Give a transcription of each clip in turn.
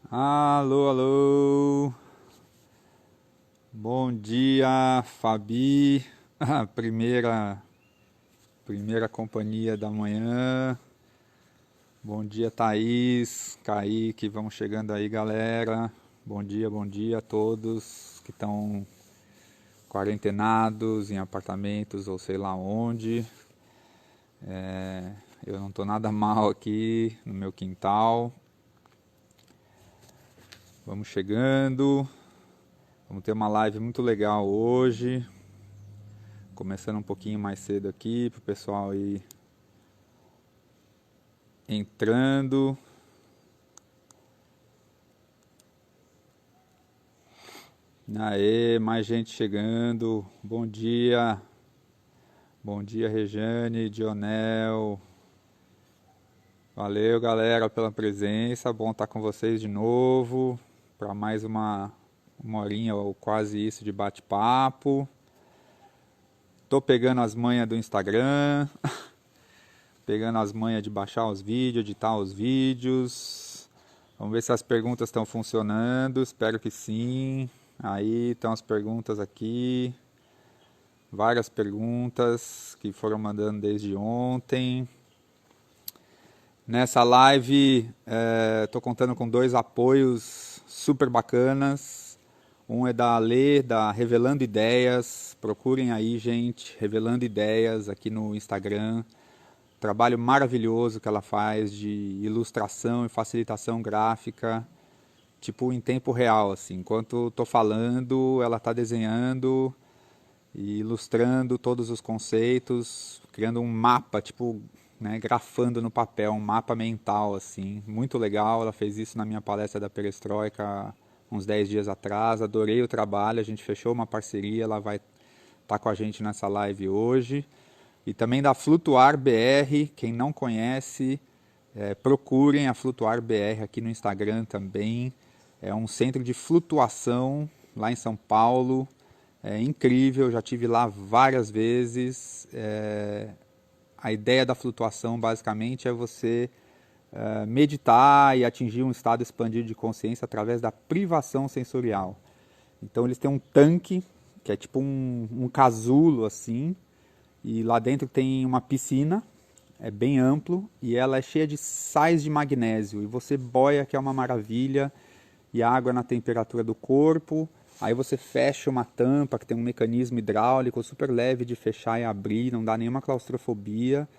Alô, alô. Bom dia, Fabi. Primeira companhia da manhã. Bom dia, Thaís, Kaique. Vamos chegando aí, galera. Bom dia a todos que estão quarentenados em apartamentos ou sei lá onde. Eu não tô nada mal aqui no meu quintal. Vamos chegando. Vamos ter uma live muito legal hoje. Começando um pouquinho mais cedo aqui para o pessoal ir entrando. Aê, mais gente chegando. Bom dia, Rejane, Dionel. Valeu, galera, pela presença. Bom estar com vocês de novo para mais uma horinha ou quase isso de bate-papo. Tô pegando as manhas do Instagram, pegando as manhas de baixar os vídeos, editar os vídeos. Vamos ver se as perguntas estão funcionando. Espero que sim. Aí estão as perguntas aqui. Várias perguntas que foram mandando desde ontem. Nessa live, estou contando com dois apoios super bacanas. Um é da Ale, da Revelando Ideias. Procurem aí, gente, Revelando Ideias aqui no Instagram. Trabalho maravilhoso que ela faz de ilustração e facilitação gráfica, tipo em tempo real, assim. Enquanto estou falando, ela está desenhando e ilustrando todos os conceitos, criando um mapa, tipo, né, grafando no papel, um mapa mental, assim. Muito legal, ela fez isso na minha palestra da Perestroika uns 10 dias atrás. Adorei o trabalho, a gente fechou uma parceria, ela vai estar com a gente nessa live hoje. E também da Flutuar BR, quem não conhece, procurem a Flutuar BR aqui no Instagram também. É um centro de flutuação lá em São Paulo. É incrível, já tive lá várias vezes. A ideia da flutuação basicamente é você meditar e atingir um estado expandido de consciência através da privação sensorial. Então eles têm um tanque, que é tipo um casulo assim, e lá dentro tem uma piscina, é bem amplo, e ela é cheia de sais de magnésio. E você boia, que é uma maravilha, e a água na temperatura do corpo. Aí você fecha uma tampa, que tem um mecanismo hidráulico super leve de fechar e abrir, não dá nenhuma claustrofobia.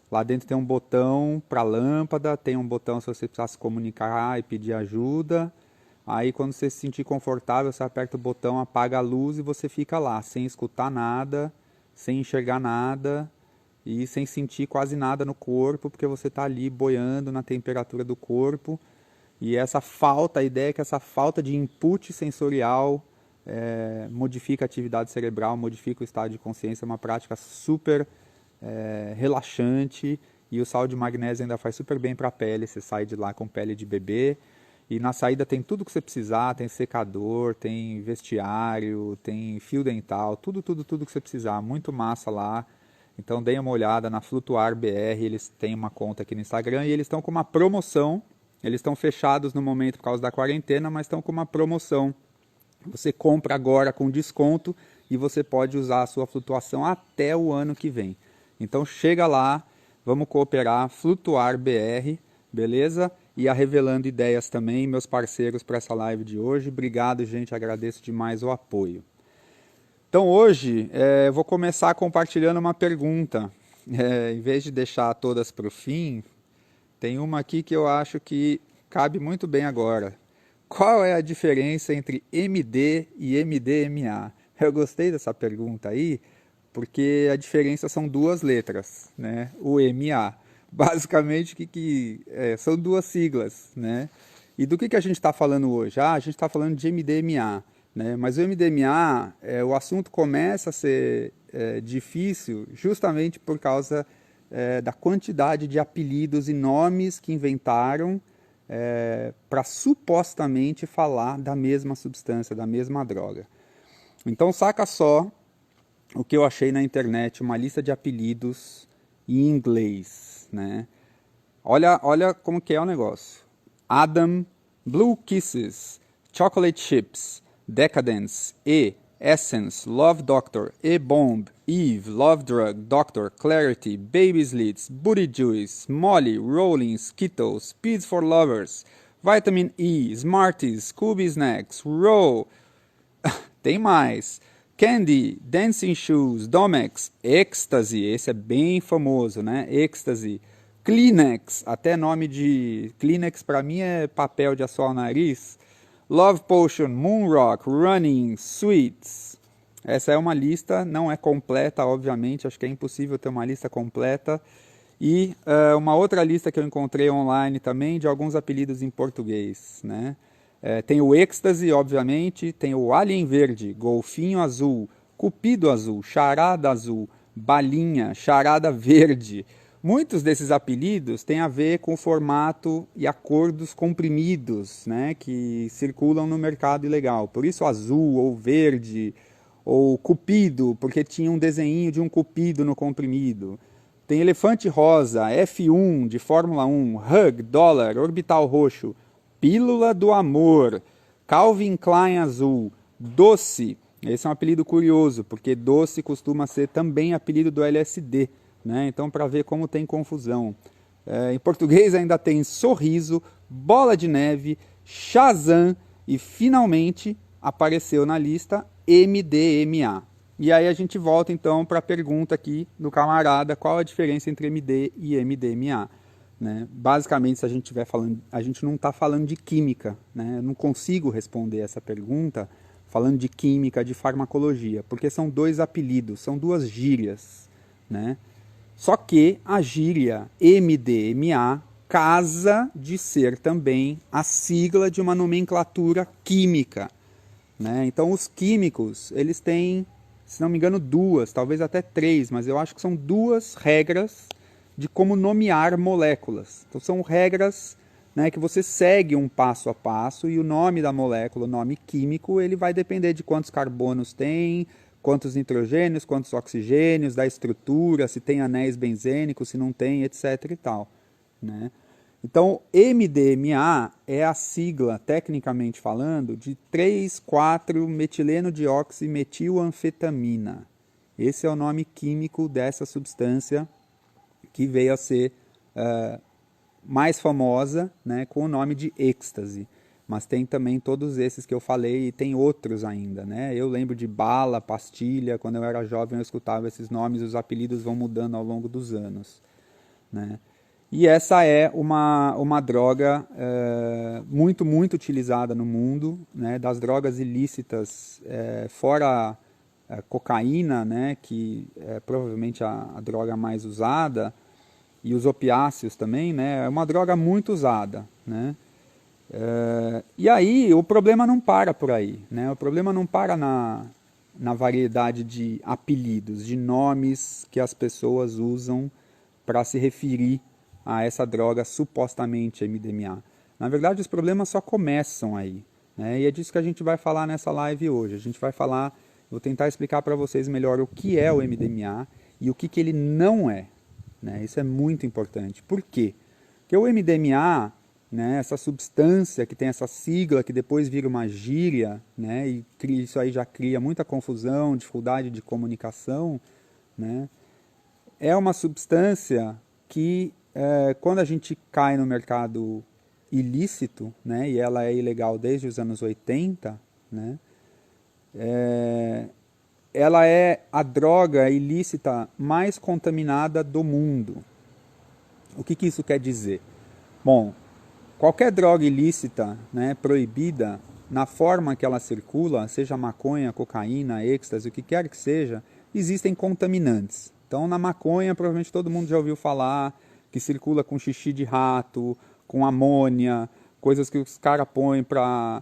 Lá dentro tem um botão para lâmpada, tem um botão se você precisar se comunicar e pedir ajuda. Aí quando você se sentir confortável, você aperta o botão, apaga a luz e você fica lá, sem escutar nada, sem enxergar nada e sem sentir quase nada no corpo, porque você está ali boiando na temperatura do corpo. E a ideia é que essa falta de input sensorial modifica a atividade cerebral, modifica o estado de consciência, é uma prática super relaxante, e o sal de magnésio ainda faz super bem para a pele. Você sai de lá com pele de bebê, e na saída tem tudo que você precisar, tem secador, tem vestiário, tem fio dental, tudo que você precisar, muito massa lá. Então deem uma olhada na Flutuar BR, eles têm uma conta aqui no Instagram e eles estão com uma promoção. Eles estão fechados no momento por causa da quarentena, mas estão com uma promoção. Você compra agora com desconto e você pode usar a sua flutuação até o ano que vem. Então chega lá, vamos cooperar, Flutuar BR, beleza? E a Revelando Ideias também, meus parceiros para essa live de hoje. Obrigado, gente, agradeço demais o apoio. Então hoje eu vou começar compartilhando uma pergunta. Em vez de deixar todas para o fim, tem uma aqui que eu acho que cabe muito bem agora. Qual é a diferença entre MD e MDMA? Eu gostei dessa pergunta aí, porque a diferença são duas letras, né? O MA. Basicamente, são duas siglas, né? E do que a gente está falando hoje? A gente está falando de MDMA, né? Mas o MDMA, o assunto começa a ser difícil justamente por causa da quantidade de apelidos e nomes que inventaram para supostamente falar da mesma substância, da mesma droga. Então saca só o que eu achei na internet, uma lista de apelidos em inglês, né? Olha como que é o negócio. Adam, Blue Kisses, Chocolate Chips, Decadence, E, Essence, Love Doctor, E-Bomb, Eve, Love Drug, Doctor, Clarity, Baby Slits, Booty Juice, Molly, Rolling, Skittles, Speeds for Lovers, Vitamin E, Smarties, Scooby Snacks, Row, tem mais, Candy, Dancing Shoes, Domex, Ecstasy, esse é bem famoso, né? Ecstasy, Kleenex, até nome de Kleenex para mim é papel de assoar o nariz. Love Potion, Moonrock, Running, Sweets. Essa é uma lista, não é completa, obviamente, acho que é impossível ter uma lista completa. E uma outra lista que eu encontrei online também de alguns apelidos em português, né? Tem o Ecstasy, obviamente, tem o Alien Verde, Golfinho Azul, Cupido Azul, Charada Azul, Balinha, Charada Verde. Muitos desses apelidos têm a ver com o formato e a cor dos comprimidos, né, que circulam no mercado ilegal. Por isso azul ou verde ou cupido, porque tinha um desenho de um cupido no comprimido. Tem elefante rosa, F1 de Fórmula 1, Hug, dólar, orbital roxo, pílula do amor, Calvin Klein azul, doce. Esse é um apelido curioso, porque doce costuma ser também apelido do LSD, né? Então, para ver como tem confusão. Em português ainda tem sorriso, bola de neve, Shazam e finalmente apareceu na lista MDMA. E aí a gente volta então para a pergunta aqui do camarada, qual a diferença entre MD e MDMA? Né? Basicamente, se a gente estiver falando, a gente não está falando de química, né? Eu não consigo responder essa pergunta falando de química, de farmacologia, porque são dois apelidos, são duas gírias, né? Só que a gíria MDMA casa de ser também a sigla de uma nomenclatura química, né? Então os químicos, eles têm, se não me engano, duas, talvez até três, mas eu acho que são duas regras de como nomear moléculas. Então são regras, né, que você segue um passo a passo e o nome da molécula, o nome químico, ele vai depender de quantos carbonos tem, quantos nitrogênios, quantos oxigênios, da estrutura, se tem anéis benzênicos, se não tem, etc. e tal, né? Então, MDMA é a sigla, tecnicamente falando, de 3,4-metileno-dioximetilanfetamina. Esse é o nome químico dessa substância que veio a ser mais famosa, né, com o nome de êxtase. Mas tem também todos esses que eu falei e tem outros ainda, né? Eu lembro de bala, pastilha, quando eu era jovem eu escutava esses nomes, os apelidos vão mudando ao longo dos anos, né? E essa é uma droga muito, muito utilizada no mundo, né? Das drogas ilícitas, fora a cocaína, né? Que é provavelmente a droga mais usada, e os opiáceos também, né? É uma droga muito usada, né? E aí o problema não para por aí, né? O problema não para na variedade de apelidos, de nomes que as pessoas usam para se referir a essa droga supostamente MDMA. Na verdade, os problemas só começam aí, né? E é disso que a gente vai falar nessa live hoje. A gente vai falar, vou tentar explicar para vocês melhor o que é o MDMA e o que ele não é, né? Isso é muito importante. Por quê? Porque o MDMA, né, essa substância que tem essa sigla que depois vira uma gíria, né, e isso aí já cria muita confusão, dificuldade de comunicação, né, é uma substância que quando a gente cai no mercado ilícito, né, e ela é ilegal desde os anos 80, né, ela é a droga ilícita mais contaminada do mundo. O que isso quer dizer? Bom, qualquer droga ilícita, né, proibida, na forma que ela circula, seja maconha, cocaína, êxtase, o que quer que seja, existem contaminantes. Então, na maconha, provavelmente todo mundo já ouviu falar que circula com xixi de rato, com amônia, coisas que os caras põem para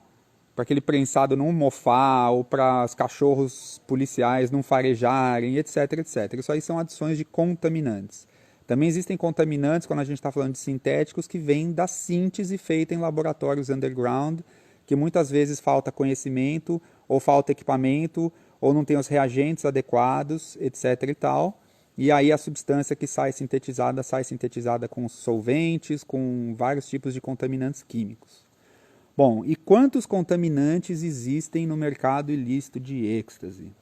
aquele prensado não mofar, ou para os cachorros policiais não farejarem, etc, etc. Isso aí são adições de contaminantes. Também existem contaminantes, quando a gente está falando de sintéticos, que vêm da síntese feita em laboratórios underground, que muitas vezes falta conhecimento, ou falta equipamento, ou não tem os reagentes adequados, etc. e tal. E aí a substância que sai sintetizada com solventes, com vários tipos de contaminantes químicos. Bom, e quantos contaminantes existem no mercado ilícito de êxtase?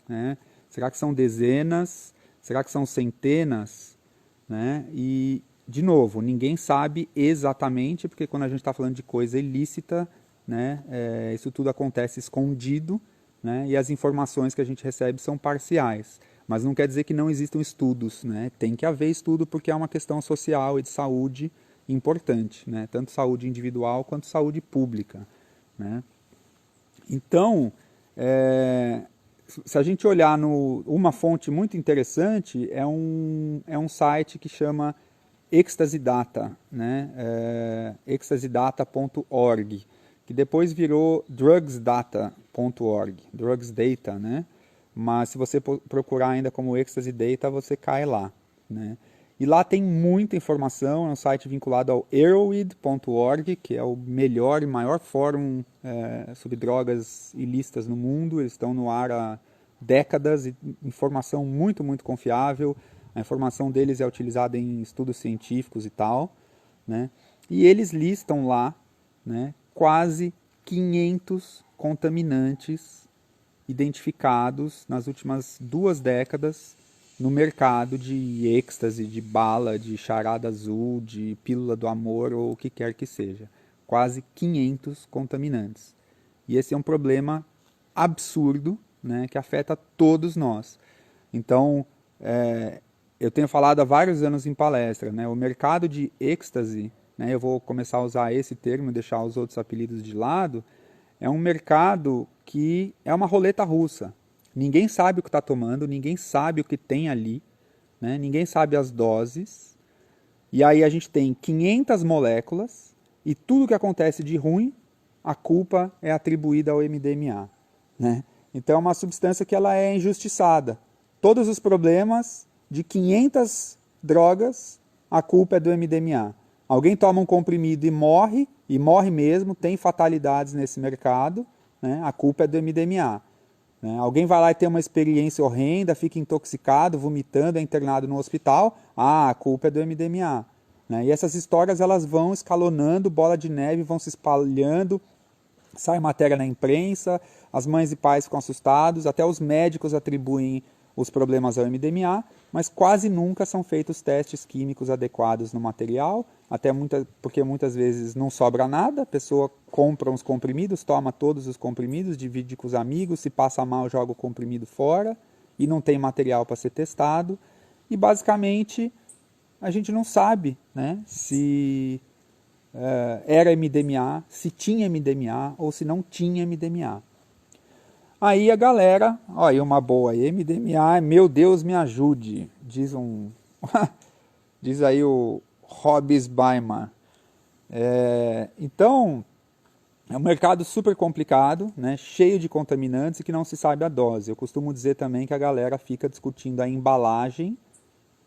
Né? Será que são dezenas? Será que são centenas? Né? E, de novo, ninguém sabe exatamente, porque quando a gente está falando de coisa ilícita, né, isso tudo acontece escondido, né, e as informações que a gente recebe são parciais. Mas não quer dizer que não existam estudos. Né? Tem que haver estudo porque é uma questão social e de saúde importante, né? Tanto saúde individual quanto saúde pública. Né? Então, se a gente olhar uma fonte muito interessante, é um site que chama Ecstasy Data, né? ecstasidata.org, que depois virou drugsdata.org, drugs data, né? Mas se você procurar ainda como Ecstasy Data, você cai lá, né? E lá tem muita informação, é um site vinculado ao Erowid.org, que é o melhor e maior fórum sobre drogas ilícitas no mundo. Eles estão no ar há décadas, e informação muito, muito confiável. A informação deles é utilizada em estudos científicos e tal. Né? E eles listam lá, né, quase 500 contaminantes identificados nas últimas 2 décadas no mercado de êxtase, de bala, de charada azul, de pílula do amor ou o que quer que seja. Quase 500 contaminantes. E esse é um problema absurdo, né, que afeta todos nós. Então, eu tenho falado há vários anos em palestra, né, o mercado de êxtase, né, eu vou começar a usar esse termo e deixar os outros apelidos de lado, é um mercado que é uma roleta russa. Ninguém sabe o que está tomando, ninguém sabe o que tem ali, né? Ninguém sabe as doses. E aí a gente tem 500 moléculas e tudo que acontece de ruim, a culpa é atribuída ao MDMA. Né? Então é uma substância que ela é injustiçada. Todos os problemas de 500 drogas, a culpa é do MDMA. Alguém toma um comprimido e morre mesmo, tem fatalidades nesse mercado, né? A culpa é do MDMA. Alguém vai lá e tem uma experiência horrenda, fica intoxicado, vomitando, é internado no hospital. A culpa é do MDMA. E essas histórias elas vão escalonando, bola de neve, vão se espalhando, sai matéria na imprensa, as mães e pais ficam assustados, até os médicos atribuem os problemas ao MDMA, mas quase nunca são feitos testes químicos adequados no material, porque muitas vezes não sobra nada, a pessoa compra uns comprimidos, toma todos os comprimidos, divide com os amigos, se passa mal joga o comprimido fora e não tem material para ser testado. E basicamente a gente não sabe, né, se era MDMA, se tinha MDMA ou se não tinha MDMA. Aí a galera, olha, uma boa, MDMA, meu Deus, me ajude, diz aí o Hobbes Baiman. Então, é um mercado super complicado, né, cheio de contaminantes e que não se sabe a dose. Eu costumo dizer também que a galera fica discutindo a embalagem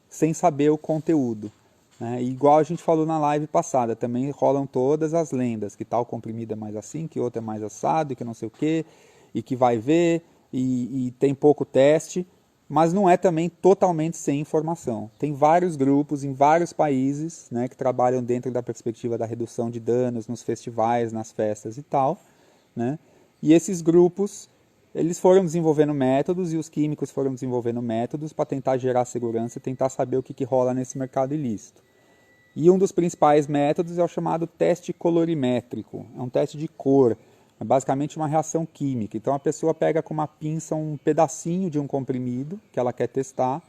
sem saber o conteúdo. Né? Igual a gente falou na live passada, também rolam todas as lendas, que tal comprimido é mais assim, que outro é mais assado, que não sei o quê, e que vai ver, e tem pouco teste, mas não é também totalmente sem informação. Tem vários grupos em vários países, né, que trabalham dentro da perspectiva da redução de danos nos festivais, nas festas e tal. Né? E esses grupos, eles foram desenvolvendo métodos e os químicos foram desenvolvendo métodos para tentar gerar segurança e tentar saber o que rola nesse mercado ilícito. E um dos principais métodos é o chamado teste colorimétrico. É um teste de cor. É basicamente uma reação química. Então a pessoa pega com uma pinça um pedacinho de um comprimido que ela quer testar,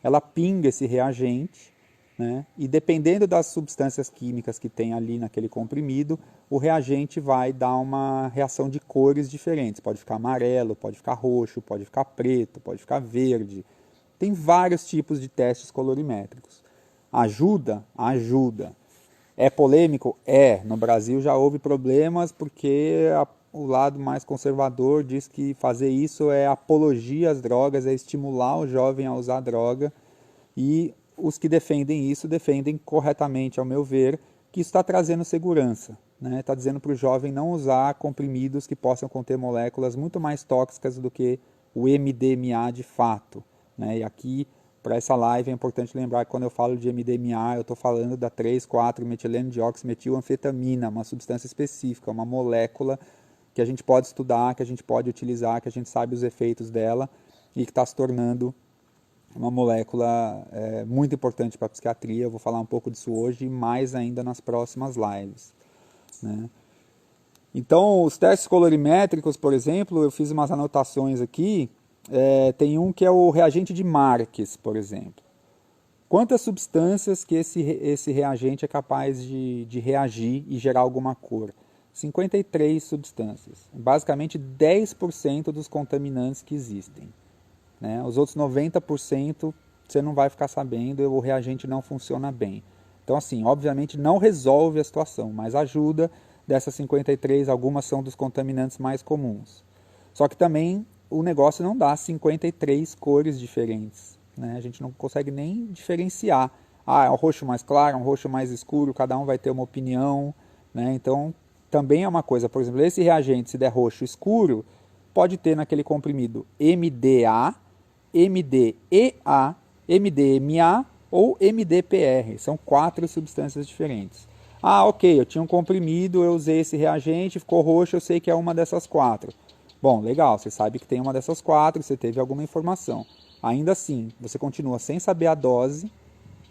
ela pinga esse reagente, né? E dependendo das substâncias químicas que tem ali naquele comprimido, o reagente vai dar uma reação de cores diferentes. Pode ficar amarelo, pode ficar roxo, pode ficar preto, pode ficar verde. Tem vários tipos de testes colorimétricos. Ajuda? Ajuda. É polêmico? É. No Brasil já houve problemas porque o lado mais conservador diz que fazer isso é apologia às drogas, é estimular o jovem a usar droga. E os que defendem isso defendem corretamente, ao meu ver, que isso está trazendo segurança. Né? Está dizendo para o jovem não usar comprimidos que possam conter moléculas muito mais tóxicas do que o MDMA de fato. Né? E aqui para essa live é importante lembrar que quando eu falo de MDMA, eu estou falando da 3,4-metileno-dioximetilanfetamina, uma substância específica, uma molécula que a gente pode estudar, que a gente pode utilizar, que a gente sabe os efeitos dela e que está se tornando uma molécula muito importante para a psiquiatria. Eu vou falar um pouco disso hoje e mais ainda nas próximas lives, né? Então, os testes colorimétricos, por exemplo, eu fiz umas anotações aqui. Tem um que é o reagente de Marques, por exemplo. Quantas substâncias que esse reagente é capaz de reagir e gerar alguma cor? 53 substâncias. Basicamente 10% dos contaminantes que existem, né? Os outros 90% você não vai ficar sabendo, o reagente não funciona bem. Então, assim, obviamente não resolve a situação, mas ajuda. Dessas 53, algumas são dos contaminantes mais comuns. Só que também o negócio não dá 53 cores diferentes, né? A gente não consegue nem diferenciar. É um roxo mais claro, um roxo mais escuro, cada um vai ter uma opinião, né? Então, também é uma coisa, por exemplo, esse reagente, se der roxo escuro, pode ter naquele comprimido MDA, MDEA, MDMA ou MDPR. São 4 substâncias diferentes. Ok, eu tinha um comprimido, eu usei esse reagente, ficou roxo, eu sei que é uma dessas 4. Bom, legal, você sabe que tem uma dessas 4, você teve alguma informação. Ainda assim, você continua sem saber a dose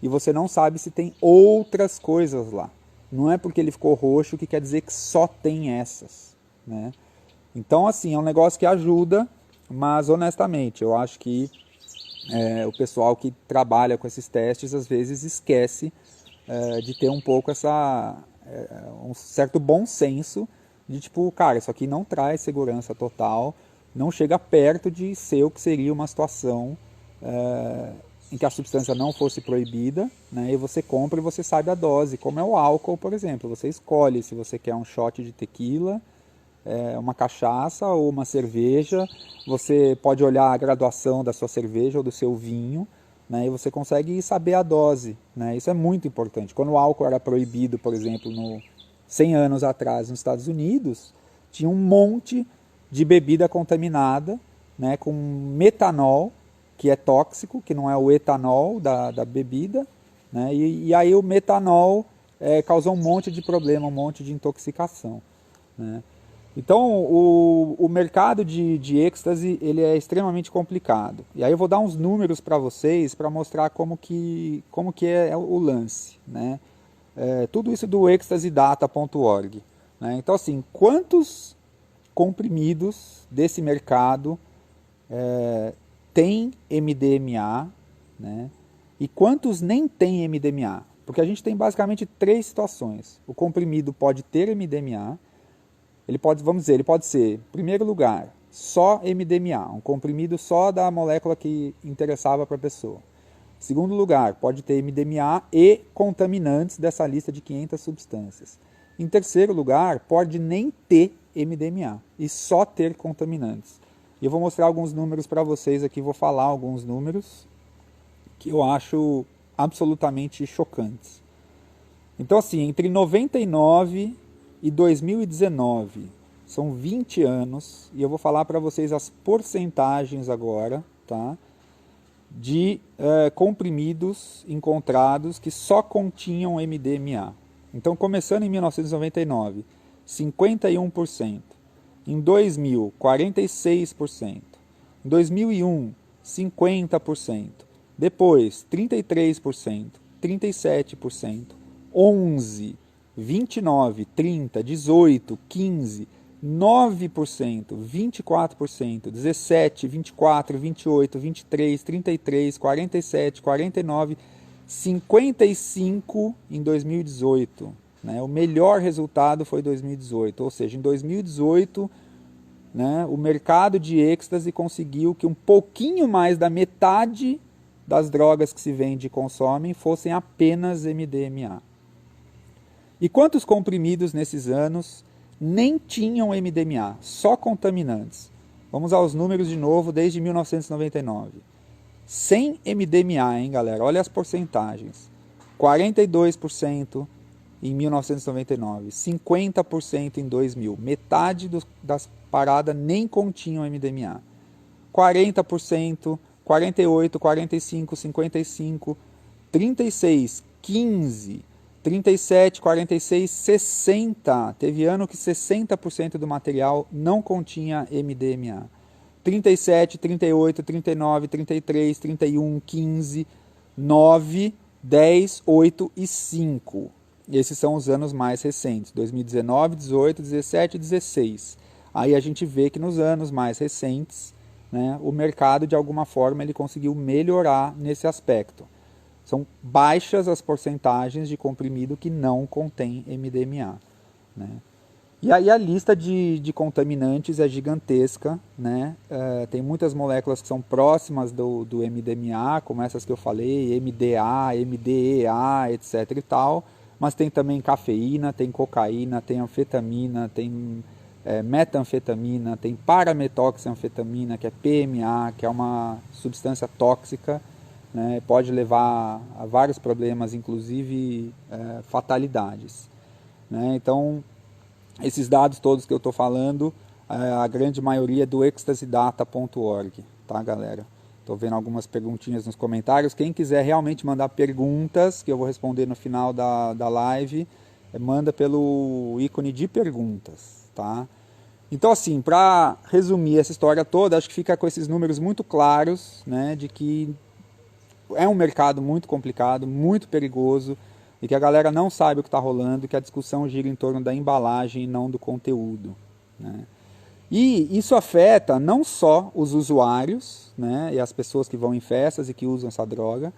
e você não sabe se tem outras coisas lá. Não é porque ele ficou roxo que quer dizer que só tem essas, né? Então, assim, é um negócio que ajuda, mas honestamente, eu acho que o pessoal que trabalha com esses testes às vezes esquece de ter um pouco um certo bom senso de tipo, cara, isso aqui não traz segurança total, não chega perto de ser o que seria uma situação em que a substância não fosse proibida, né, e você compra e você sabe a dose, como é o álcool, por exemplo. Você escolhe se você quer um shot de tequila, uma cachaça ou uma cerveja, você pode olhar a graduação da sua cerveja ou do seu vinho, né, e você consegue saber a dose, né? Isso é muito importante. Quando o álcool era proibido, por exemplo, 100 anos atrás nos Estados Unidos, tinha um monte de bebida contaminada, né, com metanol, que é tóxico, que não é o etanol da bebida, né, e aí o metanol causou um monte de problema, um monte de intoxicação, né? Então, o mercado de êxtase ele é extremamente complicado. E aí eu vou dar uns números para vocês para mostrar como que é o lance, né? Tudo isso do ecstasidata.org, né? Então, assim, quantos comprimidos desse mercado tem MDMA, né? E quantos nem tem MDMA? Porque a gente tem basicamente 3 situações. O comprimido pode ter MDMA. Ele pode ser, em primeiro lugar, só MDMA, um comprimido só da molécula que interessava para a pessoa. Em segundo lugar, pode ter MDMA e contaminantes dessa lista de 500 substâncias. Em terceiro lugar, pode nem ter MDMA e só ter contaminantes. E eu vou mostrar alguns números para vocês aqui, vou falar alguns números que eu acho absolutamente chocantes. Então, assim, entre 99 e 2019, são 20 anos, e eu vou falar para vocês as porcentagens agora, tá? De comprimidos encontrados que só continham MDMA. Então, começando em 1999, 51%. Em 2000, 46%. Em 2001, 50%. Depois, 33%, 37%, 11%, 29%, 30%, 18%, 15%, 9%, 24%, 17%, 24%, 28%, 23%, 33%, 47%, 49%, 55% em 2018. Né? O melhor resultado foi 2018, ou seja, em 2018, né, o mercado de êxtase conseguiu que um pouquinho mais da metade das drogas que se vende e consomem fossem apenas MDMA. E quantos comprimidos nesses anos nem tinham MDMA, só contaminantes? Vamos aos números de novo desde 1999. Sem MDMA, hein, galera? Olha as porcentagens. 42% em 1999, 50% em 2000. Metade das paradas nem continham MDMA. 40% 48, 45, 55, 36, 15, 37, 46, 60. Teve ano que 60% do material não continha MDMA. 37, 38, 39, 33, 31, 15, 9, 10, 8 e 5. Esses são os anos mais recentes, 2019, 18, 17 e 16. Aí a gente vê que nos anos mais recentes, né, o mercado, de alguma forma, ele conseguiu melhorar nesse aspecto. São baixas as porcentagens de comprimido que não contém MDMA. Né? E aí a lista de contaminantes é gigantesca. Né? Tem muitas moléculas que são próximas do MDMA, como essas que eu falei, MDA, MDEA, etc. e tal. Mas tem também cafeína, tem cocaína, tem anfetamina, tem metanfetamina, tem parametoxanfetamina, que é PMA, que é uma substância tóxica, né, pode levar a vários problemas, inclusive fatalidades. Né? Então, esses dados todos que eu estou falando, a grande maioria é do ecstasidata.org, tá, galera? Estou vendo algumas perguntinhas nos comentários. Quem quiser realmente mandar perguntas, que eu vou responder no final da live, manda pelo ícone de perguntas, tá? Então, assim, para resumir essa história toda, acho que fica com esses números muito claros, né, de que é um mercado muito complicado, muito perigoso, e que a galera não sabe o que está rolando, e que a discussão gira em torno da embalagem e não do conteúdo. Né? E isso afeta não só os usuários, né, e as pessoas que vão em festas e que usam essa droga,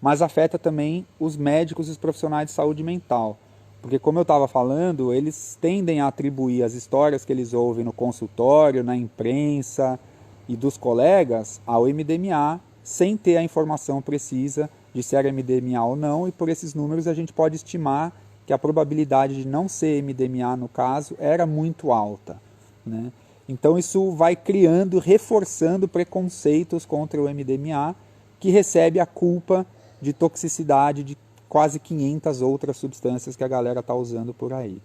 mas afeta também os médicos e os profissionais de saúde mental. Porque, como eu estava falando, eles tendem a atribuir as histórias que eles ouvem no consultório, na imprensa e dos colegas ao MDMA, sem ter a informação precisa de se era MDMA ou não, e por esses números a gente pode estimar que a probabilidade de não ser MDMA no caso era muito alta. Né? Então isso vai criando, reforçando preconceitos contra o MDMA, que recebe a culpa de toxicidade de quase 500 outras substâncias que a galera está usando por aí.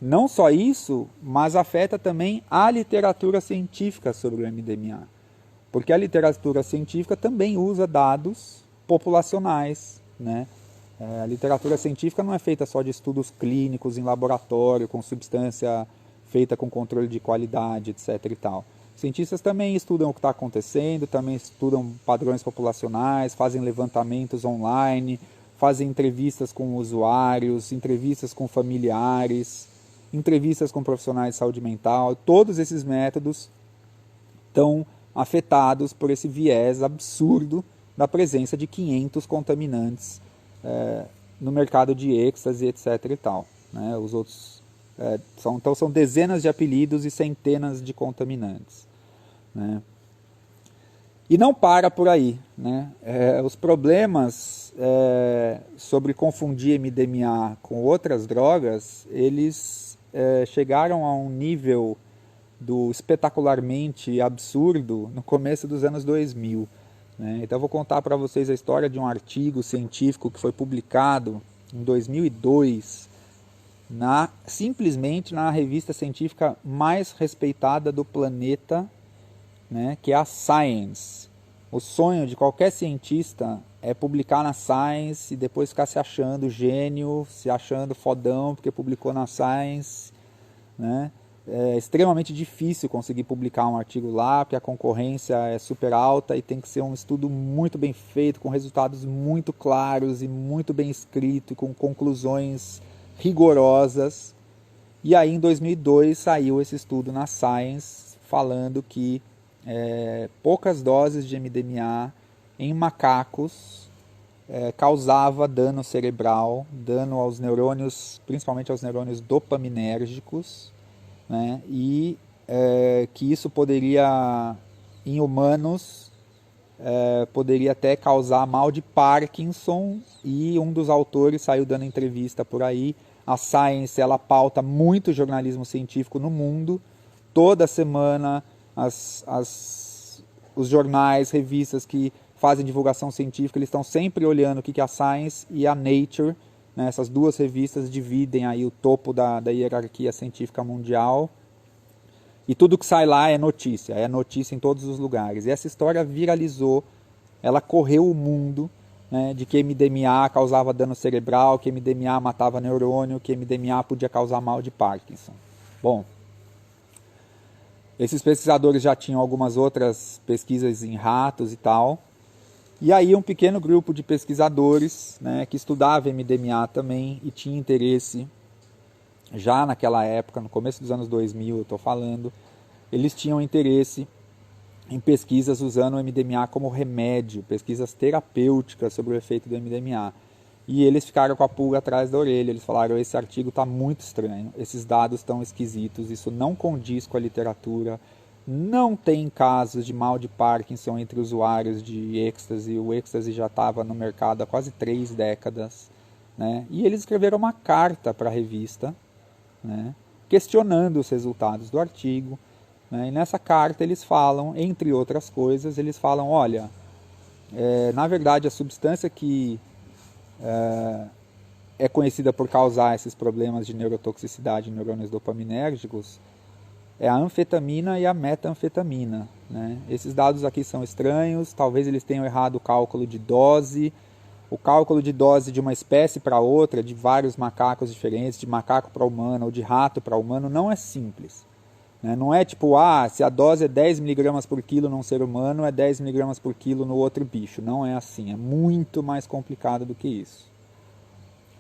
Não só isso, mas afeta também a literatura científica sobre o MDMA. Porque a literatura científica também usa dados populacionais. Né? A literatura científica não é feita só de estudos clínicos em laboratório, com substância feita com controle de qualidade, etc. e tal. Cientistas também estudam o que está acontecendo, também estudam padrões populacionais, fazem levantamentos online, fazem entrevistas com usuários, entrevistas com familiares, entrevistas com profissionais de saúde mental. Todos esses métodos estão afetados por esse viés absurdo da presença de 500 contaminantes no mercado de êxtase, etc. e tal. Né? Os outros então são dezenas de apelidos e centenas de contaminantes. Né? E não para por aí. Né? Os problemas sobre confundir MDMA com outras drogas, eles chegaram a um nível do espetacularmente absurdo no começo dos anos 2000. Né? Então eu vou contar para vocês a história de um artigo científico que foi publicado em 2002, simplesmente na revista científica mais respeitada do planeta, né, que é a Science. O sonho de qualquer cientista é publicar na Science e depois ficar se achando gênio, se achando fodão porque publicou na Science. Né? É extremamente difícil conseguir publicar um artigo lá, porque a concorrência é super alta e tem que ser um estudo muito bem feito, com resultados muito claros e muito bem escrito, com conclusões rigorosas. E aí em 2002 saiu esse estudo na Science falando que poucas doses de MDMA em macacos causava dano cerebral, dano aos neurônios, principalmente aos neurônios dopaminérgicos, né? E que isso poderia, em humanos, poderia até causar mal de Parkinson. E um dos autores saiu dando entrevista por aí. A Science, ela pauta muito jornalismo científico no mundo. Toda semana os jornais, revistas que fazem divulgação científica, eles estão sempre olhando o que a Science e a Nature, né, essas duas revistas dividem aí o topo da hierarquia científica mundial. E tudo que sai lá é notícia em todos os lugares. E essa história viralizou ela correu o mundo, né, de que MDMA causava dano cerebral, que MDMA matava neurônio, que MDMA podia causar mal de Parkinson. Bom, esses pesquisadores já tinham algumas outras pesquisas em ratos e tal. E aí um pequeno grupo de pesquisadores, né, que estudava MDMA também e tinha interesse, já naquela época, no começo dos anos 2000 eu estou falando, eles tinham interesse em pesquisas usando o MDMA como remédio, pesquisas terapêuticas sobre o efeito do MDMA. E eles ficaram com a pulga atrás da orelha, eles falaram, esse artigo está muito estranho, esses dados estão esquisitos, isso não condiz com a literatura, não tem casos de mal de Parkinson entre usuários de êxtase, o êxtase já estava no mercado há quase 3 décadas, né? E eles escreveram uma carta para a revista, né, questionando os resultados do artigo, né? E nessa carta eles falam, entre outras coisas, eles falam, olha, na verdade a substância que é conhecida por causar esses problemas de neurotoxicidade em neurônios dopaminérgicos é a anfetamina e a metanfetamina, né? Esses dados aqui são estranhos, talvez eles tenham errado o cálculo de dose. O cálculo de dose de uma espécie para outra, de vários macacos diferentes, de macaco para humano ou de rato para humano, não é simples. Não é tipo, se a dose é 10 mg por quilo num ser humano, é 10 mg por quilo no outro bicho. Não é assim, é muito mais complicado do que isso.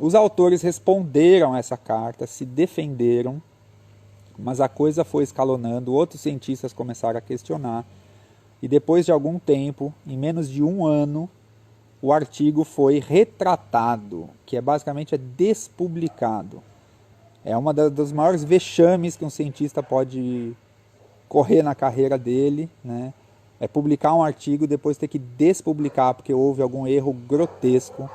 Os autores responderam a essa carta, se defenderam, mas a coisa foi escalonando, outros cientistas começaram a questionar, e depois de algum tempo, em menos de 1 ano, o artigo foi retratado, que é basicamente despublicado. É uma dos maiores vexames que um cientista pode correr na carreira dele, né? É publicar um artigo e depois ter que despublicar porque houve algum erro grotesco,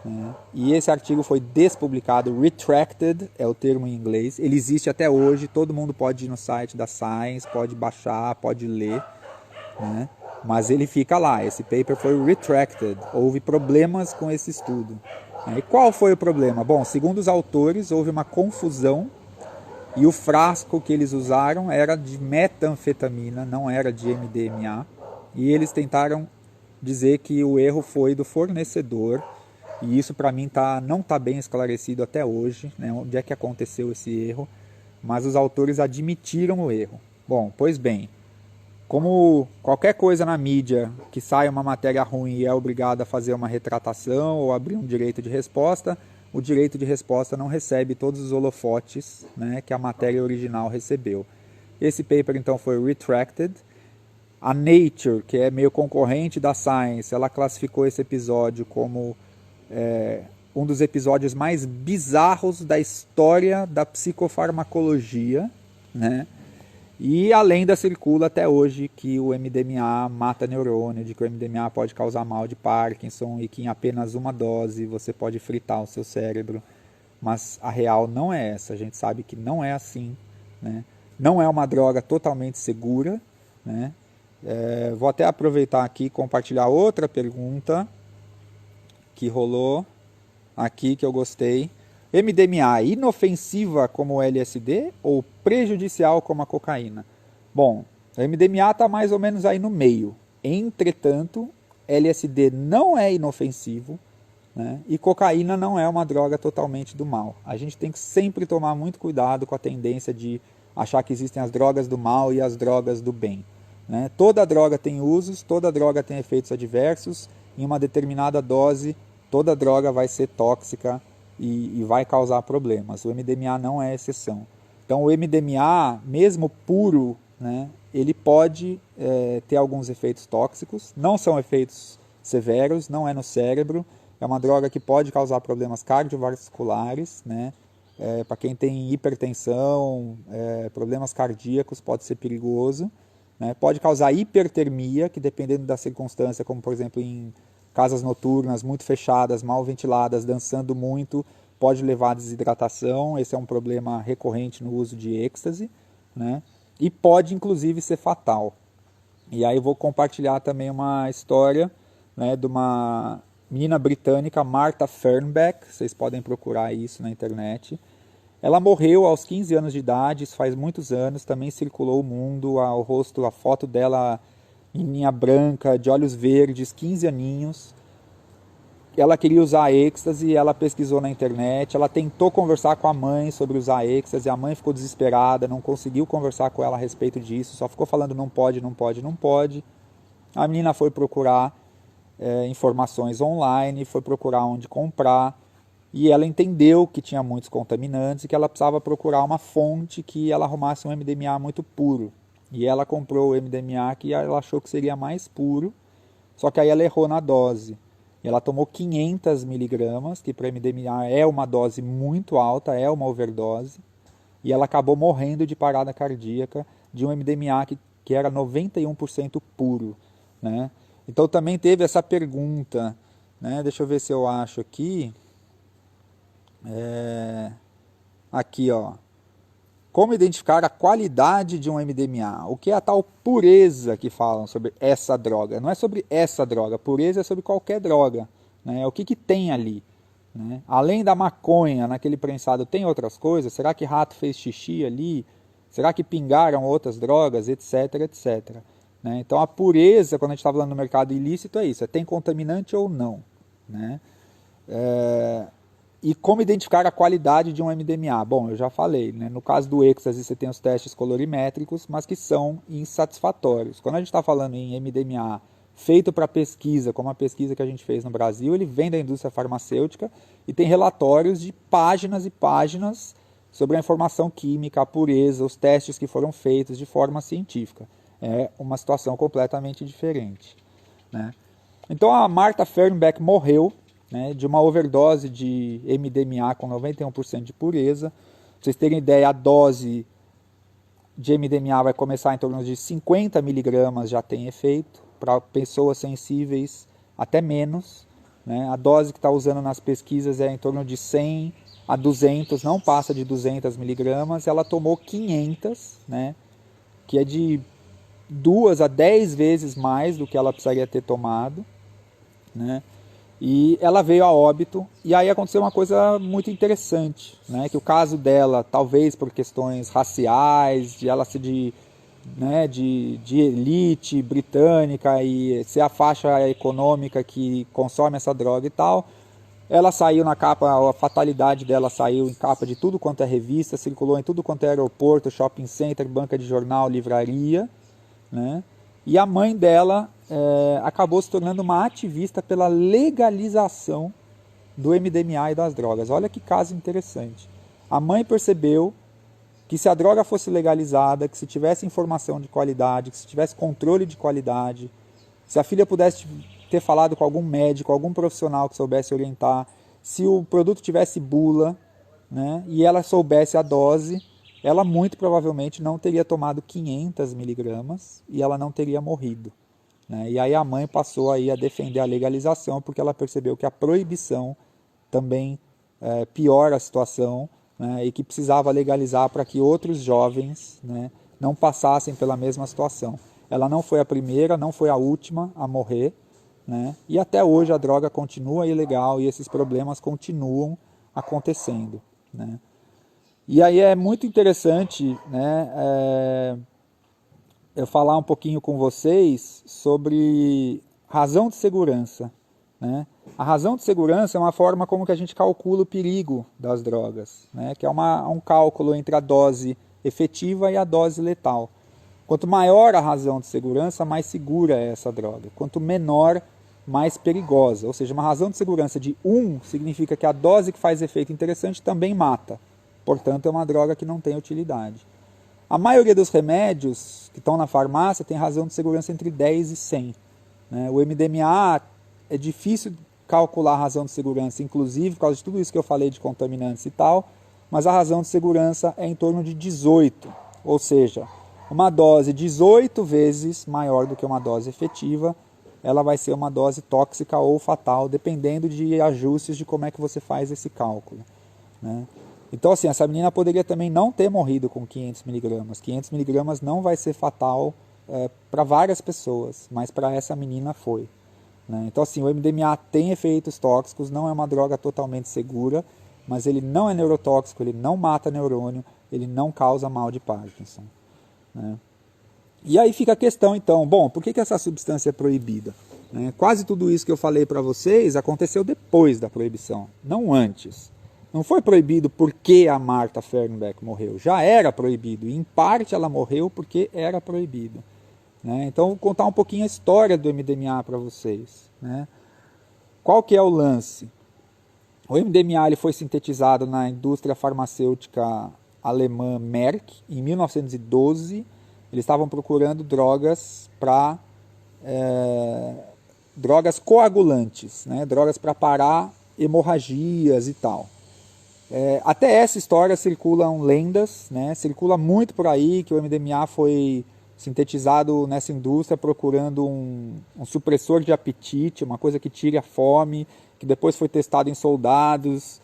né? E esse artigo foi despublicado, retracted é o termo em inglês. Ele existe até hoje, todo mundo pode ir no site da Science, pode baixar, pode ler, né? Mas ele fica lá, esse paper foi retracted, houve problemas com esse estudo. E qual foi o problema? Bom, segundo os autores, houve uma confusão e o frasco que eles usaram era de metanfetamina, não era de MDMA. E eles tentaram dizer que o erro foi do fornecedor, e isso para mim não está bem esclarecido até hoje, né, onde é que aconteceu esse erro, mas os autores admitiram o erro. Bom, pois bem, como qualquer coisa na mídia que sai uma matéria ruim e é obrigado a fazer uma retratação ou abrir um direito de resposta, o direito de resposta não recebe todos os holofotes, né, que a matéria original recebeu. Esse paper então foi retracted. A Nature, que é meio concorrente da Science, ela classificou esse episódio como um dos episódios mais bizarros da história da psicofarmacologia, né? E a lenda circula até hoje que o MDMA mata neurônio, de que o MDMA pode causar mal de Parkinson e que em apenas uma dose você pode fritar o seu cérebro. Mas a real não é essa, a gente sabe que não é assim, né? Não é uma droga totalmente segura, né? Vou até aproveitar aqui e compartilhar outra pergunta que rolou aqui que eu gostei. MDMA inofensiva como o LSD ou prejudicial como a cocaína? Bom, o MDMA está mais ou menos aí no meio. Entretanto, LSD não é inofensivo, né? E cocaína não é uma droga totalmente do mal. A gente tem que sempre tomar muito cuidado com a tendência de achar que existem as drogas do mal e as drogas do bem, né? Toda droga tem usos, toda droga tem efeitos adversos. Em uma determinada dose, toda droga vai ser tóxica e vai causar problemas. O MDMA não é exceção. Então o MDMA, mesmo puro, né, ele pode ter alguns efeitos tóxicos, não são efeitos severos, não é no cérebro, é uma droga que pode causar problemas cardiovasculares, né? Para quem tem hipertensão, problemas cardíacos, pode ser perigoso, né? Pode causar hipertermia, que dependendo da circunstância, como por exemplo em casas noturnas muito fechadas, mal ventiladas, dançando muito, pode levar à desidratação. Esse é um problema recorrente no uso de êxtase, né? E pode inclusive ser fatal. E aí eu vou compartilhar também uma história, né, de uma menina britânica, Martha Fernbeck, vocês podem procurar isso na internet. Ela morreu aos 15 anos de idade, isso faz muitos anos, também circulou o mundo, o rosto, a foto dela menininha branca, de olhos verdes, 15 aninhos. Ela queria usar êxtase, ela pesquisou na internet, ela tentou conversar com a mãe sobre usar êxtase, a mãe ficou desesperada, não conseguiu conversar com ela a respeito disso, só ficou falando não pode, não pode, não pode. A menina foi procurar informações online, foi procurar onde comprar, e ela entendeu que tinha muitos contaminantes e que ela precisava procurar uma fonte que ela arrumasse um MDMA muito puro. E ela comprou o MDMA que ela achou que seria mais puro, só que aí ela errou na dose. Ela tomou 500 miligramas, que para MDMA é uma dose muito alta, é uma overdose, e ela acabou morrendo de parada cardíaca de um MDMA que era 91% puro, né? Então também teve essa pergunta, né? Deixa eu ver se eu acho aqui. Aqui, ó. Como identificar a qualidade de um MDMA? O que é a tal pureza que falam sobre essa droga? Não é sobre essa droga, pureza é sobre qualquer droga, né? O que tem ali, né? Além da maconha naquele prensado, tem outras coisas? Será que rato fez xixi ali? Será que pingaram outras drogas, etc, etc. Né? Então a pureza, quando a gente está falando no mercado ilícito, é isso, tem contaminante ou não, né? E como identificar a qualidade de um MDMA? Bom, eu já falei, né? No caso do êxtase você tem os testes colorimétricos, mas que são insatisfatórios. Quando a gente está falando em MDMA feito para pesquisa, como a pesquisa que a gente fez no Brasil, ele vem da indústria farmacêutica e tem relatórios de páginas e páginas sobre a informação química, a pureza, os testes que foram feitos de forma científica. É uma situação completamente diferente, né? Então a Martha Fernbeck morreu, né, de uma overdose de MDMA com 91% de pureza. Pra vocês terem ideia, a dose de MDMA vai começar em torno de 50 miligramas, já tem efeito. Para pessoas sensíveis, até menos, né? A dose que está usando nas pesquisas é em torno de 100 a 200, não passa de 200 miligramas. Ela tomou 500, né, que é de 2 a 10 vezes mais do que ela precisaria ter tomado, né? E ela veio a óbito, e aí aconteceu uma coisa muito interessante, né? Que o caso dela, talvez por questões raciais, de ela ser de elite britânica e ser a faixa econômica que consome essa droga e tal, ela saiu na capa, a fatalidade dela saiu em capa de tudo quanto é revista, circulou em tudo quanto é aeroporto, shopping center, banca de jornal, livraria, né? E a mãe dela acabou se tornando uma ativista pela legalização do MDMA e das drogas. Olha que caso interessante. A mãe percebeu que se a droga fosse legalizada, que se tivesse informação de qualidade, que se tivesse controle de qualidade, se a filha pudesse ter falado com algum médico, algum profissional que soubesse orientar, se o produto tivesse bula, né, e ela soubesse a dose, ela muito provavelmente não teria tomado 500 miligramas e ela não teria morrido, né? E aí a mãe passou aí a defender a legalização porque ela percebeu que a proibição também piora a situação, né, e que precisava legalizar para que outros jovens, né, não passassem pela mesma situação. Ela não foi a primeira, não foi a última a morrer, né, e até hoje a droga continua ilegal e esses problemas continuam acontecendo, né. E aí é muito interessante, né, eu falar um pouquinho com vocês sobre razão de segurança, né? A razão de segurança é uma forma como que a gente calcula o perigo das drogas, né? Que é um cálculo entre a dose efetiva e a dose letal. Quanto maior a razão de segurança, mais segura é essa droga. Quanto menor, mais perigosa. Ou seja, uma razão de segurança de 1 significa que a dose que faz efeito interessante também mata. Portanto, é uma droga que não tem utilidade. A maioria dos remédios que estão na farmácia tem razão de segurança entre 10 e 100. Né? O MDMA é difícil calcular a razão de segurança, inclusive por causa de tudo isso que eu falei de contaminantes e tal, mas a razão de segurança é em torno de 18. Ou seja, uma dose 18 vezes maior do que uma dose efetiva, ela vai ser uma dose tóxica ou fatal, dependendo de ajustes de como é que você faz esse cálculo, né? Então, assim, essa menina poderia também não ter morrido com 500 miligramas. 500 miligramas não vai ser fatal para várias pessoas, mas para essa menina foi, né? Então, assim, o MDMA tem efeitos tóxicos, não é uma droga totalmente segura, mas ele não é neurotóxico, ele não mata neurônio, ele não causa mal de Parkinson, né? E aí fica a questão, então, bom, por que essa substância é proibida? Quase tudo isso que eu falei para vocês aconteceu depois da proibição, não antes. Não foi proibido porque a Martha Fernbeck morreu, já era proibido, e em parte ela morreu porque era proibido. Então, vou contar um pouquinho a história do MDMA para vocês. Qual que é o lance? O MDMA ele foi sintetizado na indústria farmacêutica alemã Merck em 1912. Eles estavam procurando drogas para drogas coagulantes, drogas para parar hemorragias e tal. Até essa história circulam lendas, circula muito por aí que o MDMA foi sintetizado nessa indústria procurando um supressor de apetite, uma coisa que tire a fome, que depois foi testado em soldados.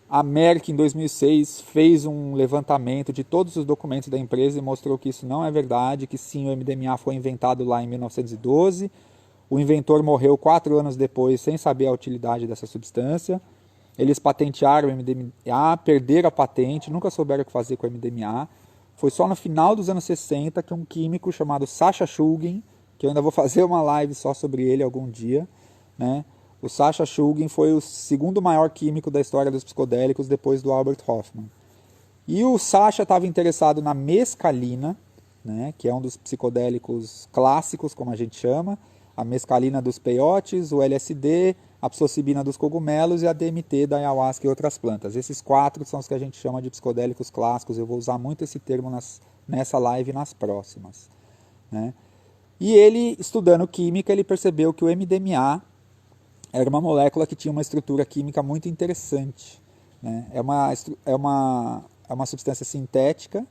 A Merck, em 2006, fez um levantamento de todos os documentos da empresa e mostrou que isso não é verdade, que sim, o MDMA foi inventado lá em 1912. O inventor morreu 4 anos depois sem saber a utilidade dessa substância. Eles patentearam o MDMA, perderam a patente, nunca souberam o que fazer com o MDMA. Foi só no final dos anos 60 que um químico chamado Sasha Shulgin, que eu ainda vou fazer uma live só sobre ele algum dia, O Sasha Shulgin foi o segundo maior químico da história dos psicodélicos depois do Albert Hofmann. E o Sasha estava interessado na mescalina, que é um dos psicodélicos clássicos, como a gente chama, a mescalina dos peiotes, o LSD, a psilocibina dos cogumelos e a DMT da ayahuasca e outras plantas. Esses 4 são os que a gente chama de psicodélicos clássicos. Eu vou usar muito esse termo nessa live e nas próximas. E ele, estudando química, ele percebeu que o MDMA era uma molécula que tinha uma estrutura química muito interessante. É uma substância sintética,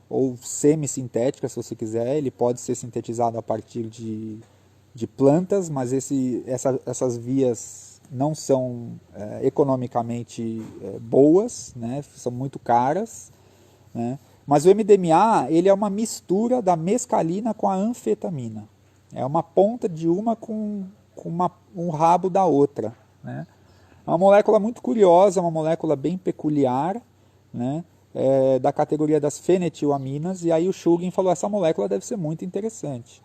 ou semissintética, se você quiser. Ele pode ser sintetizado a partir de plantas, mas essas vias não são economicamente boas, são muito caras. Mas o MDMA ele é uma mistura da mescalina com a anfetamina. É uma ponta de uma com um rabo da outra. É uma molécula muito curiosa, uma molécula bem peculiar, da categoria das fenetilamina, e aí o Shulgin falou, essa molécula deve ser muito interessante.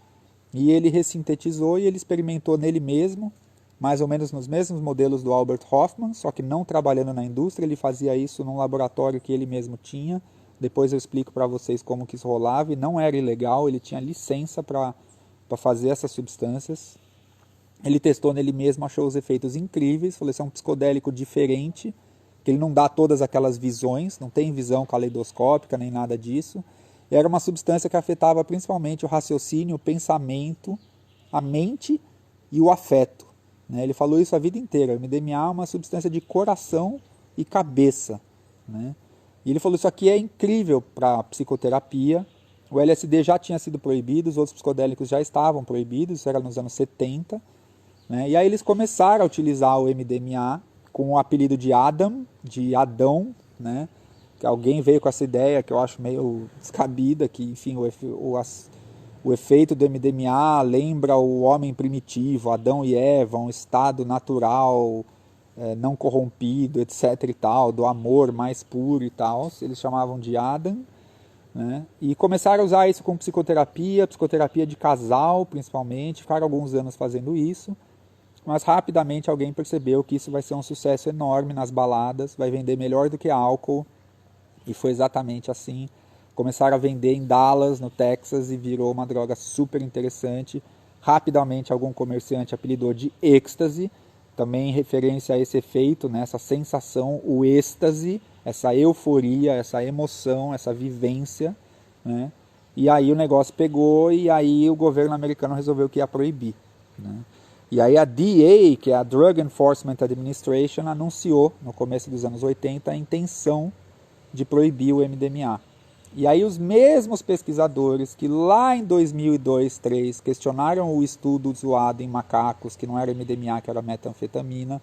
E ele ressintetizou e ele experimentou nele mesmo, mais ou menos nos mesmos modelos do Albert Hofmann, só que não trabalhando na indústria, ele fazia isso num laboratório que ele mesmo tinha. Depois eu explico para vocês como que isso rolava, e não era ilegal, ele tinha licença para fazer essas substâncias. Ele testou nele mesmo, achou os efeitos incríveis, falou, esse é um psicodélico diferente, que ele não dá todas aquelas visões, não tem visão caleidoscópica nem nada disso. E era uma substância que afetava principalmente o raciocínio, o pensamento, a mente e o afeto. Ele falou isso a vida inteira. O MDMA é uma substância de coração e cabeça. E ele falou, isso aqui é incrível para psicoterapia. O LSD já tinha sido proibido, os outros psicodélicos já estavam proibidos, isso era nos anos 70. E aí eles começaram a utilizar o MDMA com o apelido de Adam, de Adão, que alguém veio com essa ideia que eu acho meio descabida, que enfim, o efeito do MDMA lembra o homem primitivo, Adão e Eva, um estado natural, não corrompido, etc. e tal, do amor mais puro e tal, eles chamavam de Adam. E começaram a usar isso com psicoterapia de casal principalmente, ficaram alguns anos fazendo isso, mas rapidamente alguém percebeu que isso vai ser um sucesso enorme nas baladas, vai vender melhor do que álcool. E foi exatamente assim. Começaram a vender em Dallas, no Texas, e virou uma droga super interessante. Rapidamente algum comerciante apelidou de êxtase, também em referência a esse efeito, essa sensação, o êxtase, essa euforia, essa emoção, essa vivência. E aí o negócio pegou e aí o governo americano resolveu que ia proibir. E aí a DEA, que é a Drug Enforcement Administration, anunciou no começo dos anos 80 a intenção de proibir o MDMA. E aí os mesmos pesquisadores que lá em 2002-2003 questionaram o estudo zoado em macacos, que não era MDMA, que era metanfetamina,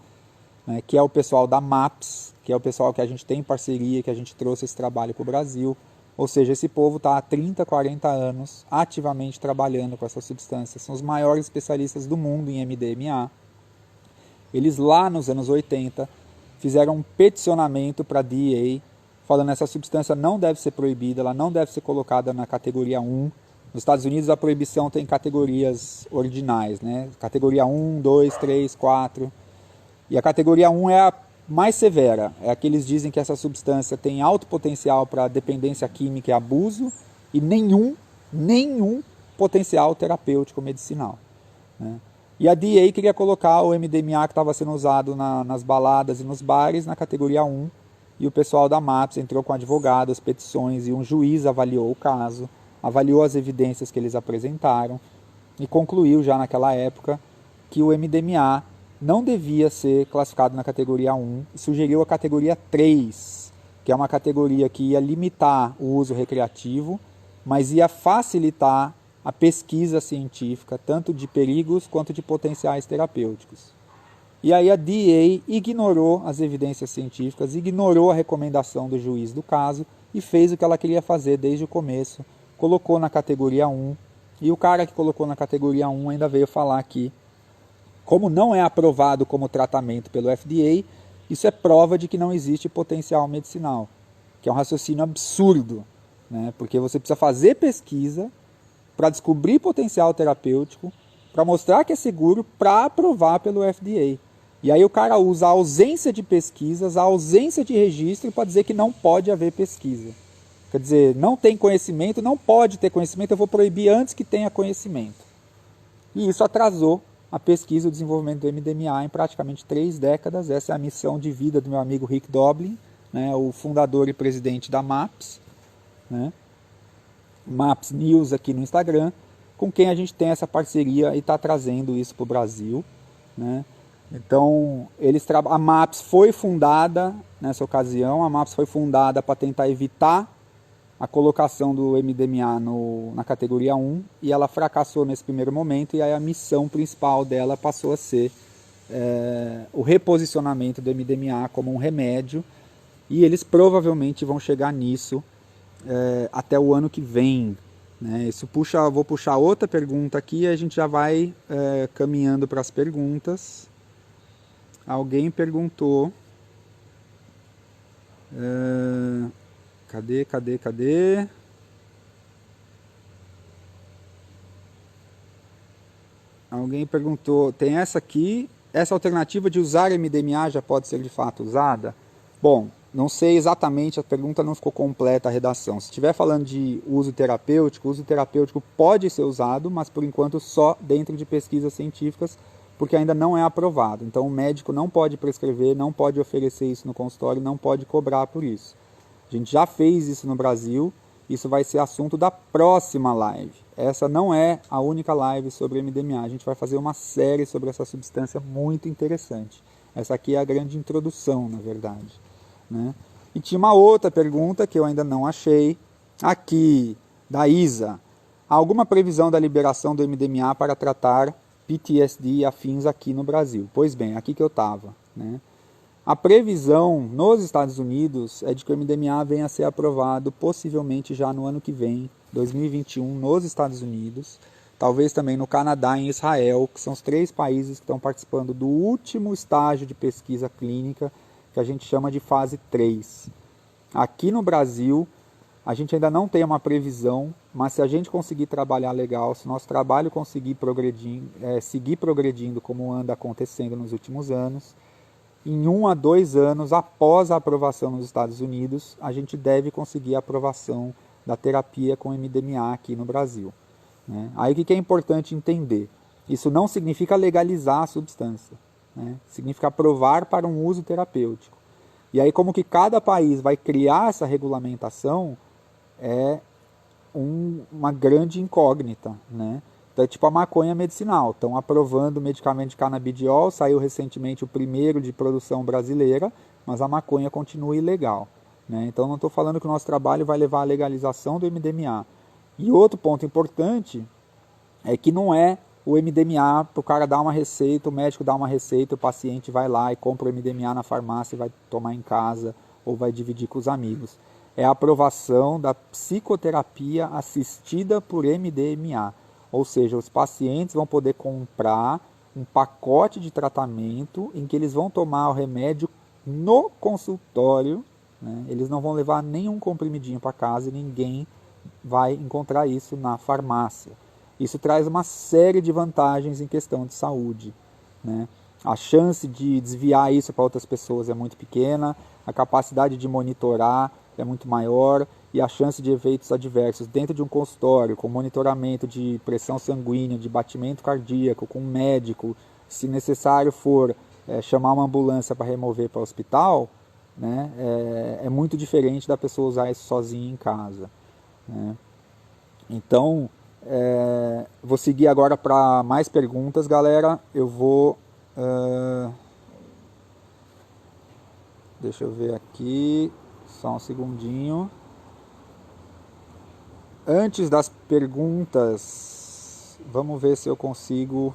que é o pessoal da MAPS, que é o pessoal que a gente tem parceria, que a gente trouxe esse trabalho para o Brasil. Ou seja, esse povo está há 30, 40 anos ativamente trabalhando com essas substâncias. São os maiores especialistas do mundo em MDMA. Eles lá nos anos 80 fizeram um peticionamento para a DEA, falando que essa substância não deve ser proibida, ela não deve ser colocada na categoria 1, Nos Estados Unidos a proibição tem categorias ordinais, né? Categoria 1, 2, 3, 4. E a categoria 1 é a mais severa. É a que eles dizem que essa substância tem alto potencial para dependência química e abuso e nenhum potencial terapêutico medicinal, né? E a DEA queria colocar o MDMA que estava sendo usado nas baladas e nos bares na categoria 1. E o pessoal da MAPS entrou com advogados, petições, e um juiz avaliou o caso, avaliou as evidências que eles apresentaram e concluiu já naquela época que o MDMA não devia ser classificado na categoria 1 e sugeriu a categoria 3, que é uma categoria que ia limitar o uso recreativo, mas ia facilitar a pesquisa científica, tanto de perigos quanto de potenciais terapêuticos. E aí a DEA ignorou as evidências científicas, ignorou a recomendação do juiz do caso e fez o que ela queria fazer desde o começo. Colocou na categoria 1, e o cara que colocou na categoria 1 ainda veio falar que, como não é aprovado como tratamento pelo FDA, isso é prova de que não existe potencial medicinal, que é um raciocínio absurdo, né? Porque você precisa fazer pesquisa para descobrir potencial terapêutico, para mostrar que é seguro, para aprovar pelo FDA. E aí o cara usa a ausência de pesquisas, a ausência de registro para dizer que não pode haver pesquisa. Quer dizer, não tem conhecimento, não pode ter conhecimento, eu vou proibir antes que tenha conhecimento. E isso atrasou a pesquisa e o desenvolvimento do MDMA em praticamente 3 décadas. Essa é a missão de vida do meu amigo Rick Doblin, né, o fundador e presidente da MAPS, né? MAPS News aqui no Instagram, com quem a gente tem essa parceria e está trazendo isso para o Brasil, né? Então, a MAPS foi fundada nessa ocasião, a MAPS foi fundada para tentar evitar a colocação do MDMA na categoria 1, e ela fracassou nesse primeiro momento, e aí a missão principal dela passou a ser o reposicionamento do MDMA como um remédio, e eles provavelmente vão chegar nisso até o ano que vem, né? Vou puxar outra pergunta aqui e a gente já vai caminhando para as perguntas. Alguém perguntou... Cadê? Alguém perguntou, tem essa aqui, essa alternativa de usar MDMA já pode ser de fato usada? Bom, não sei exatamente, a pergunta não ficou completa a redação. Se estiver falando de uso terapêutico pode ser usado, mas por enquanto só dentro de pesquisas científicas, porque ainda não é aprovado. Então o médico não pode prescrever, não pode oferecer isso no consultório, não pode cobrar por isso. A gente já fez isso no Brasil, isso vai ser assunto da próxima live. Essa não é a única live sobre MDMA, a gente vai fazer uma série sobre essa substância muito interessante. Essa aqui é a grande introdução, na verdade, né? E tinha uma outra pergunta que eu ainda não achei, aqui, da Isa. Há alguma previsão da liberação do MDMA para tratar PTSD e afins aqui no Brasil? Pois bem, aqui que eu estava, né? A previsão nos Estados Unidos é de que o MDMA venha a ser aprovado possivelmente já no ano que vem, 2021, nos Estados Unidos, talvez também no Canadá e em Israel, que são os 3 países que estão participando do último estágio de pesquisa clínica, que a gente chama de fase 3. Aqui no Brasil, a gente ainda não tem uma previsão, mas se a gente conseguir trabalhar legal, se nosso trabalho conseguir seguir progredindo como anda acontecendo nos últimos anos, em 1 a 2 anos após a aprovação nos Estados Unidos, a gente deve conseguir a aprovação da terapia com MDMA aqui no Brasil, né? Aí o que é importante entender? Isso não significa legalizar a substância, né? Significa aprovar para um uso terapêutico. E aí como que cada país vai criar essa regulamentação é uma grande incógnita, né? Então é tipo a maconha medicinal, estão aprovando o medicamento de canabidiol, saiu recentemente o primeiro de produção brasileira, mas a maconha continua ilegal, né? Então não estou falando que o nosso trabalho vai levar à legalização do MDMA. E outro ponto importante é que não é o MDMA para o cara dar uma receita, o médico dá uma receita, o paciente vai lá e compra o MDMA na farmácia e vai tomar em casa ou vai dividir com os amigos. É a aprovação da psicoterapia assistida por MDMA. Ou seja, os pacientes vão poder comprar um pacote de tratamento em que eles vão tomar o remédio no consultório, né? Eles não vão levar nenhum comprimidinho para casa e ninguém vai encontrar isso na farmácia. Isso traz uma série de vantagens em questão de saúde, né? A chance de desviar isso para outras pessoas é muito pequena, a capacidade de monitorar é muito maior e a chance de efeitos adversos dentro de um consultório, com monitoramento de pressão sanguínea, de batimento cardíaco, com um médico, se necessário for chamar uma ambulância para remover para o hospital, né, é muito diferente da pessoa usar isso sozinha em casa, né? Então, vou seguir agora para mais perguntas, galera. Eu vou. Deixa eu ver aqui. Só um segundinho. Antes das perguntas, vamos ver se eu consigo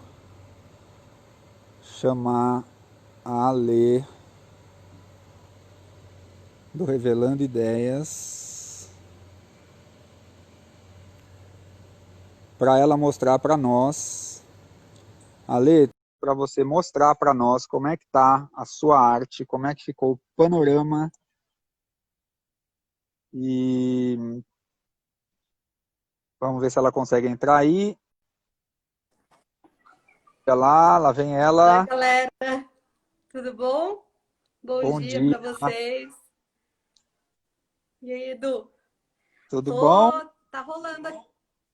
chamar a Ale do Revelando Ideias para ela mostrar para nós. Ale, para você mostrar para nós como é que tá a sua arte, como é que ficou o panorama e vamos ver se ela consegue entrar aí. Olha lá, lá vem Oi, ela. galera, tudo bom? Bom Bom dia dia, para vocês. E aí, Edu? tudo bom? Tô, tá rolando aqui,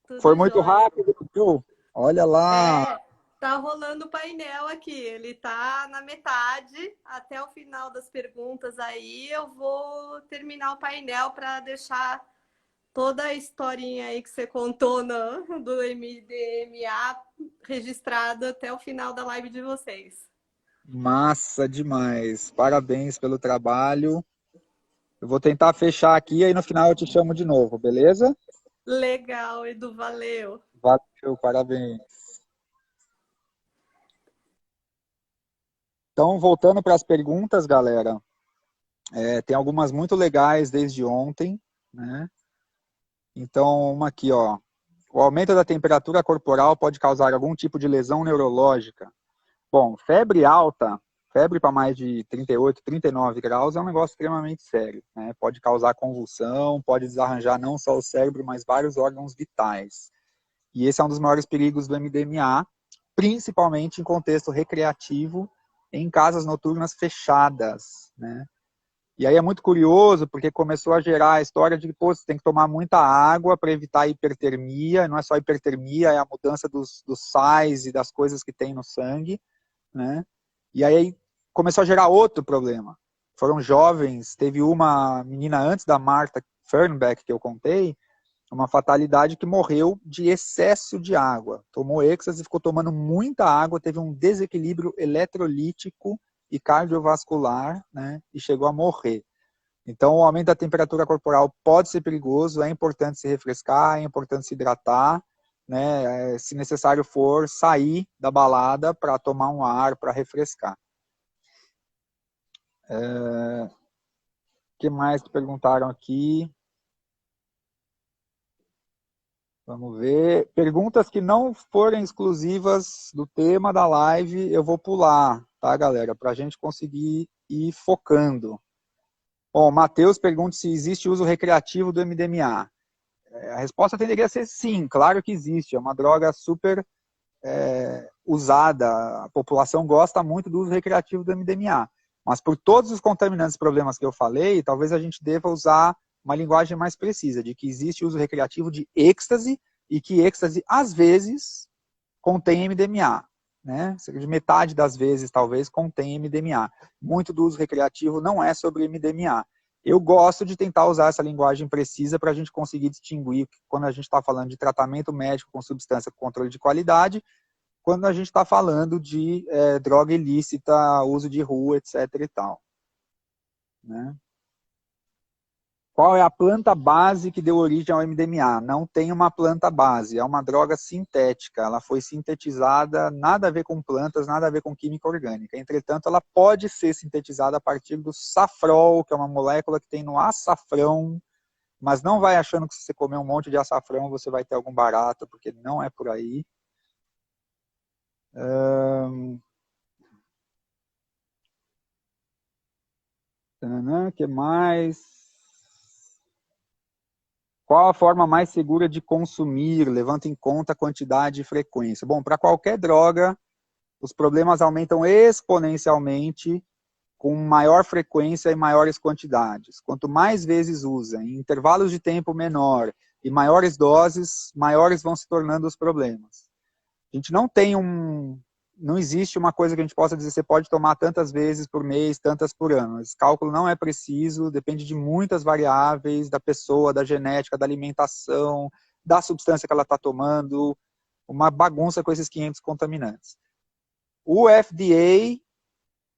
Foi tudo muito jóia. rápido, viu? Olha lá, É, tá rolando o painel aqui. Ele tá na metade, até o final das perguntas aí. Eu vou terminar o painel para deixar toda a historinha aí que você contou do MDMA registrada até o final da live de vocês. massa demais. Parabéns pelo trabalho. Eu vou tentar fechar aqui, aí no final eu te chamo de novo, beleza? Legal, Edu, valeu. Valeu, parabéns. Então, voltando para as perguntas, galera, tem algumas muito legais desde ontem, né? Então, uma aqui, ó. O aumento da temperatura corporal pode causar algum tipo de lesão neurológica? Bom, febre alta, febre para mais de 38, 39 graus é um negócio extremamente sério, né? Pode causar convulsão, pode desarranjar não só o cérebro, mas vários órgãos vitais. E esse é um dos maiores perigos do MDMA, principalmente em contexto recreativo, em casas noturnas fechadas, né? E aí é muito curioso, porque começou a gerar a história de que pô, você tem que tomar muita água para evitar a hipertermia, não é só hipertermia, é a mudança dos sais e das coisas que tem no sangue, né? E aí começou a gerar outro problema. Foram jovens, teve uma menina antes da Martha Fernbeck, que eu contei, uma fatalidade que morreu de excesso de água. Tomou êxtase, ficou tomando muita água, teve um desequilíbrio eletrolítico e cardiovascular, né? E chegou a morrer. Então, o aumento da temperatura corporal pode ser perigoso, é importante se refrescar, é importante se hidratar, né? Se necessário for, sair da balada para tomar um ar, para refrescar. O que mais que perguntaram aqui? Vamos ver. Perguntas que não forem exclusivas do tema da live, eu vou pular, tá, galera? Para a gente conseguir ir focando. Bom, Matheus pergunta se existe uso recreativo do MDMA. A resposta tenderia a ser sim, claro que existe. É uma droga super usada. A população gosta muito do uso recreativo do MDMA. Mas por todos os contaminantes e problemas que eu falei, talvez a gente deva usar uma linguagem mais precisa, de que existe uso recreativo de êxtase e que êxtase, às vezes, contém MDMA. Né? De metade das vezes, talvez, contém MDMA. Muito do uso recreativo não é sobre MDMA. Eu gosto de tentar usar essa linguagem precisa para a gente conseguir distinguir quando a gente está falando de tratamento médico com substância com controle de qualidade, quando a gente está falando de droga ilícita, uso de rua, etc. e tal. Né? Qual é a planta base que deu origem ao MDMA? Não tem uma planta base, é uma droga sintética. Ela foi sintetizada, nada a ver com plantas, nada a ver com química orgânica. Entretanto, ela pode ser sintetizada a partir do safrol, que é uma molécula que tem no açafrão, mas não vai achando que se você comer um monte de açafrão você vai ter algum barato, porque não é por aí. O que mais? Qual a forma mais segura de consumir, levando em conta a quantidade e frequência? Bom, para qualquer droga, os problemas aumentam exponencialmente com maior frequência e maiores quantidades. Quanto mais vezes usa, em intervalos de tempo menor e maiores doses, maiores vão se tornando os problemas. A gente não tem não existe uma coisa que a gente possa dizer, você pode tomar tantas vezes por mês, tantas por ano. Esse cálculo não é preciso, depende de muitas variáveis, da pessoa, da genética, da alimentação, da substância que ela está tomando, uma bagunça com esses 500 contaminantes. O FDA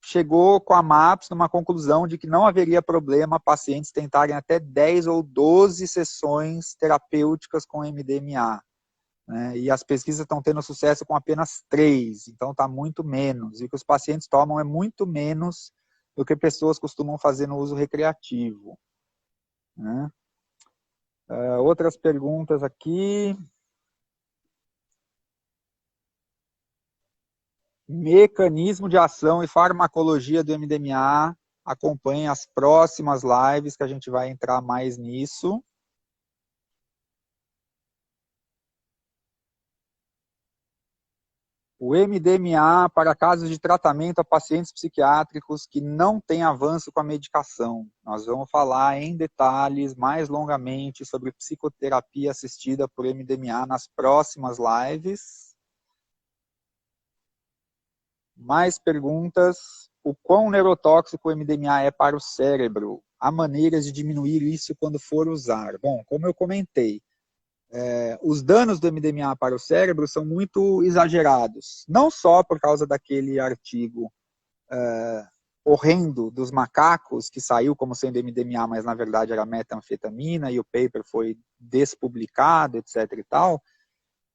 chegou com a MAPS numa conclusão de que não haveria problema pacientes tentarem até 10 ou 12 sessões terapêuticas com MDMA. Né? E as pesquisas estão tendo sucesso com apenas 3, então está muito menos. E o que os pacientes tomam é muito menos do que pessoas costumam fazer no uso recreativo. Né? Outras perguntas aqui. Mecanismo de ação e farmacologia do MDMA. Acompanhe as próximas lives que a gente vai entrar mais nisso. O MDMA para casos de tratamento a pacientes psiquiátricos que não têm avanço com a medicação. Nós vamos falar em detalhes, mais longamente, sobre psicoterapia assistida por MDMA nas próximas lives. Mais perguntas. O quão neurotóxico o MDMA é para o cérebro? Há maneiras de diminuir isso quando for usar? Bom, como eu comentei, os danos do MDMA para o cérebro são muito exagerados. Não só por causa daquele artigo horrendo dos macacos, que saiu como sendo MDMA, mas na verdade era metanfetamina, e o paper foi despublicado, etc. e tal.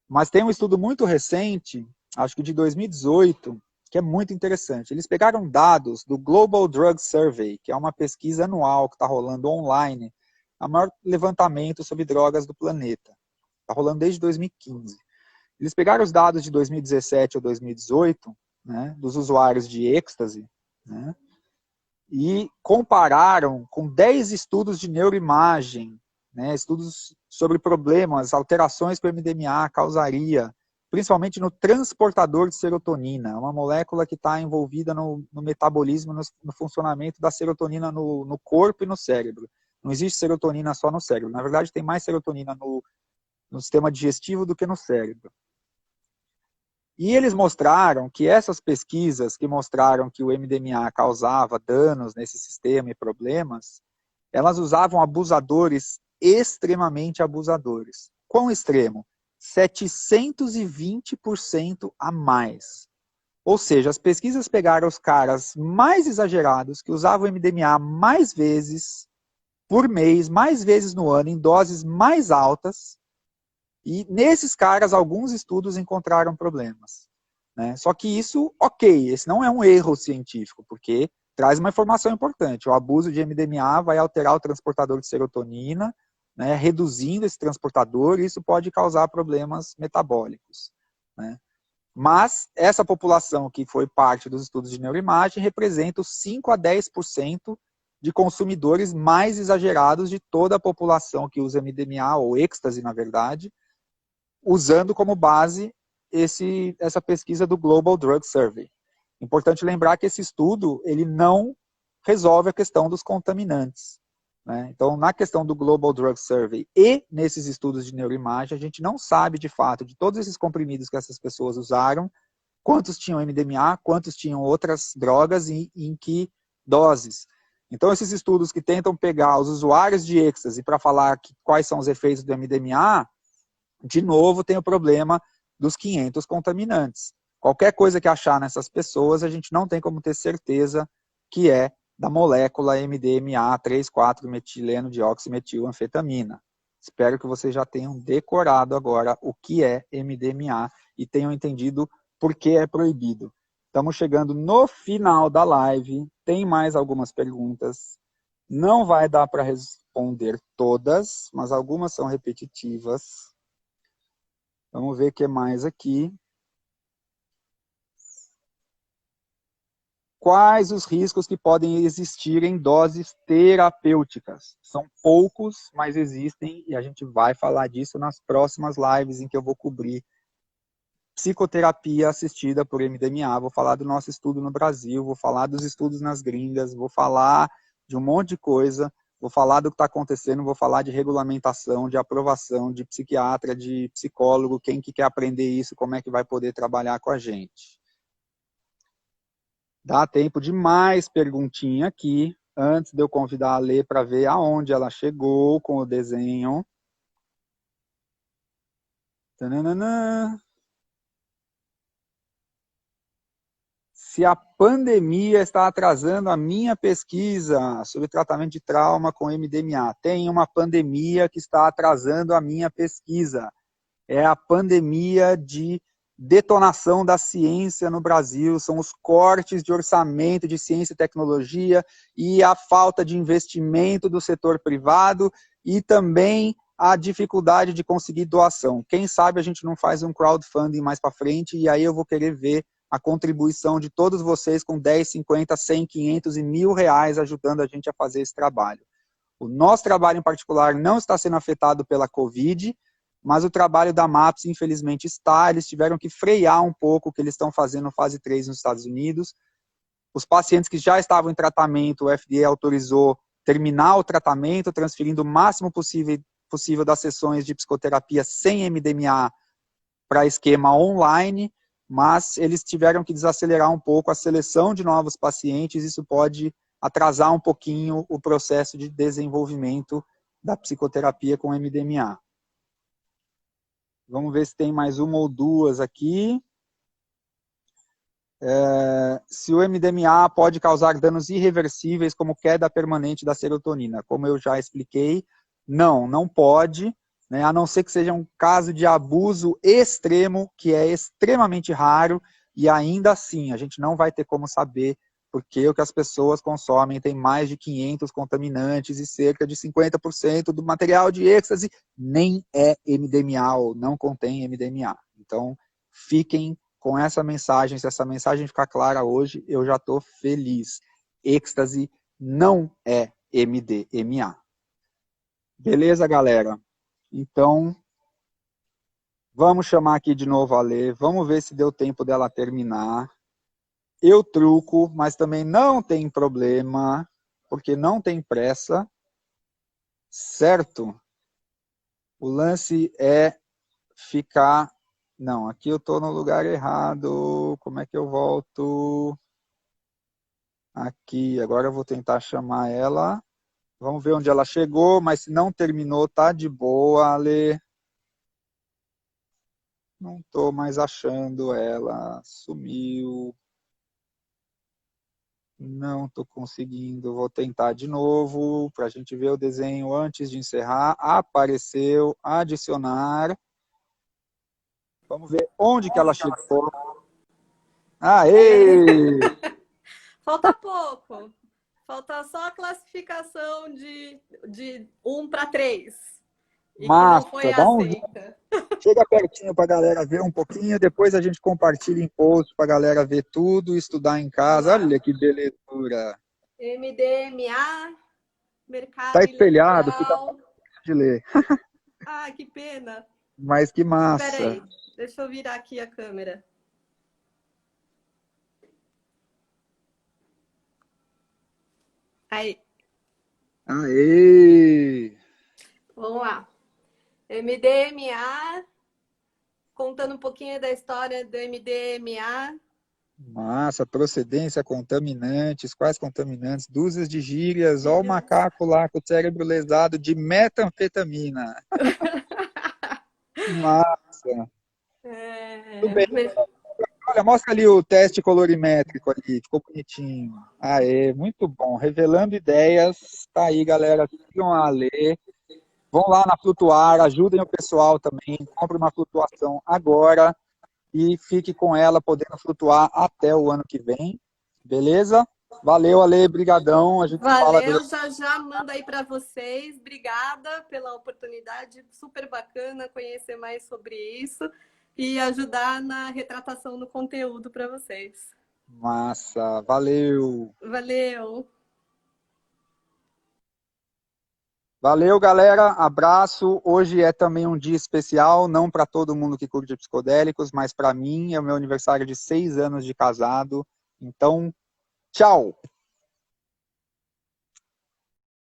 Mas tem um estudo muito recente, acho que de 2018, que é muito interessante. Eles pegaram dados do Global Drug Survey, que é uma pesquisa anual que está rolando online, o maior levantamento sobre drogas do planeta. Está rolando desde 2015. Eles pegaram os dados de 2017 ou 2018, né, dos usuários de êxtase, né, e compararam com 10 estudos de neuroimagem, né, estudos sobre problemas, alterações que o MDMA causaria, principalmente no transportador de serotonina, uma molécula que está envolvida no metabolismo, no funcionamento da serotonina no corpo e no cérebro. Não existe serotonina só no cérebro. Na verdade, tem mais serotonina no sistema digestivo do que no cérebro. E eles mostraram que essas pesquisas que mostraram que o MDMA causava danos nesse sistema e problemas, elas usavam abusadores extremamente abusadores. Quão extremo? 720% a mais. Ou seja, as pesquisas pegaram os caras mais exagerados, que usavam MDMA mais vezes por mês, mais vezes no ano, em doses mais altas, e nesses caras, alguns estudos encontraram problemas. Né? Só que isso, ok, esse não é um erro científico, porque traz uma informação importante. O abuso de MDMA vai alterar o transportador de serotonina, né, reduzindo esse transportador, e isso pode causar problemas metabólicos. Né? Mas essa população que foi parte dos estudos de neuroimagem representa os 5 a 10% de consumidores mais exagerados de toda a população que usa MDMA, ou êxtase, na verdade, usando como base essa pesquisa do Global Drug Survey. Importante lembrar que esse estudo ele não resolve a questão dos contaminantes. Né? Então, na questão do Global Drug Survey e nesses estudos de neuroimagem, a gente não sabe, de fato, de todos esses comprimidos que essas pessoas usaram, quantos tinham MDMA, quantos tinham outras drogas e em que doses. Então, esses estudos que tentam pegar os usuários de êxtase para falar quais são os efeitos do MDMA, de novo, tem o problema dos 500 contaminantes. Qualquer coisa que achar nessas pessoas, a gente não tem como ter certeza que é da molécula MDMA 3,4-metileno-dioximetilanfetamina. Espero que vocês já tenham decorado agora o que é MDMA e tenham entendido por que é proibido. Estamos chegando no final da live. Tem mais algumas perguntas. Não vai dar para responder todas, mas algumas são repetitivas. Vamos ver o que mais aqui. quais os riscos que podem existir em doses terapêuticas. São poucos, mas existem, e a gente vai falar disso nas próximas lives em que eu vou cobrir psicoterapia assistida por MDMA, vou falar do nosso estudo no Brasil, vou falar dos estudos nas gringas, vou falar de um monte de coisa, vou falar do que está acontecendo, vou falar de regulamentação, de aprovação, de psiquiatra, de psicólogo, quem que quer aprender isso, como é que vai poder trabalhar com a gente. Dá tempo de mais perguntinha aqui, antes de eu convidar a Lê para ver aonde ela chegou com o desenho. Tananana. Se a pandemia está atrasando a minha pesquisa sobre tratamento de trauma com MDMA. Tem uma pandemia que está atrasando a minha pesquisa. É a pandemia de detonação da ciência no Brasil, são os cortes de orçamento de ciência e tecnologia e a falta de investimento do setor privado e também a dificuldade de conseguir doação. Quem sabe a gente não faz um crowdfunding mais para frente e aí eu vou querer ver a contribuição de todos vocês com 10, 50, 100, 500 e R$ 1.000 ajudando a gente a fazer esse trabalho. O nosso trabalho em particular não está sendo afetado pela Covid, mas o trabalho da MAPS, infelizmente, está. Eles tiveram que frear um pouco o que eles estão fazendo no fase 3 nos Estados Unidos. Os pacientes que já estavam em tratamento, o FDA autorizou terminar o tratamento, transferindo o máximo possível das sessões de psicoterapia sem MDMA para esquema online, mas eles tiveram que desacelerar um pouco a seleção de novos pacientes, isso pode atrasar um pouquinho o processo de desenvolvimento da psicoterapia com MDMA. Vamos ver se tem mais uma ou duas aqui. Se o MDMA pode causar danos irreversíveis, como queda permanente da serotonina. Como eu já expliquei, não pode, né, a não ser que seja um caso de abuso extremo, que é extremamente raro, e ainda assim a gente não vai ter como saber porque o que as pessoas consomem tem mais de 500 contaminantes e cerca de 50% do material de êxtase nem é MDMA ou não contém MDMA. Então, fiquem com essa mensagem. Se essa mensagem ficar clara hoje, eu já estou feliz. Êxtase não é MDMA. Beleza, galera? Então, vamos chamar aqui de novo a Lê. Vamos ver se deu tempo dela terminar. Eu truco, mas também não tem problema, porque não tem pressa, certo? O lance é ficar... Não, aqui eu estou no lugar errado. Como é que eu volto? Aqui, agora eu vou tentar chamar ela. Vamos ver onde ela chegou, mas se não terminou, tá de boa, Ale. Não estou mais achando ela. Sumiu. Não estou conseguindo, vou tentar de novo para a gente ver o desenho antes de encerrar. Apareceu, adicionar. Vamos ver onde que ela chegou. Aê! Falta pouco. Falta só a classificação de 1 para 3. E que não foi Massa, dá um zoom. aceita. Chega pertinho para a galera ver um pouquinho, depois a gente compartilha em post para a galera ver tudo, estudar em casa. Olha que belezura. MDMA, Tá mercado espelhado, fica ilegal. de ler. Ah, que pena. Mas que Espera massa. aí, deixa eu virar aqui a câmera. Aí, Aê! vamos lá. MDMA, contando um pouquinho da história do MDMA. Massa, procedência, contaminantes, quais contaminantes, dúzias de gírias, ó o macaco lá com o cérebro lesado de metanfetamina. Massa. Tudo bem. Olha, mostra ali o teste colorimétrico ali, ficou bonitinho. Aê, muito bom. Revelando ideias, tá aí, galera. Sigam a Alê. Vão lá na Flutuar, ajudem o pessoal também. Compre uma flutuação agora e fique com ela podendo flutuar até o ano que vem. Beleza? Valeu, Ale, brigadão. A gente fala Valeu, durante... já manda aí para vocês. Obrigada pela oportunidade, super bacana conhecer mais sobre isso e ajudar na retratação do conteúdo para vocês. Massa, valeu. Valeu! Valeu, galera. Abraço. Hoje é também um dia especial, não para todo mundo que curte psicodélicos, mas para mim é o meu aniversário de 6 anos de casado. Então, tchau.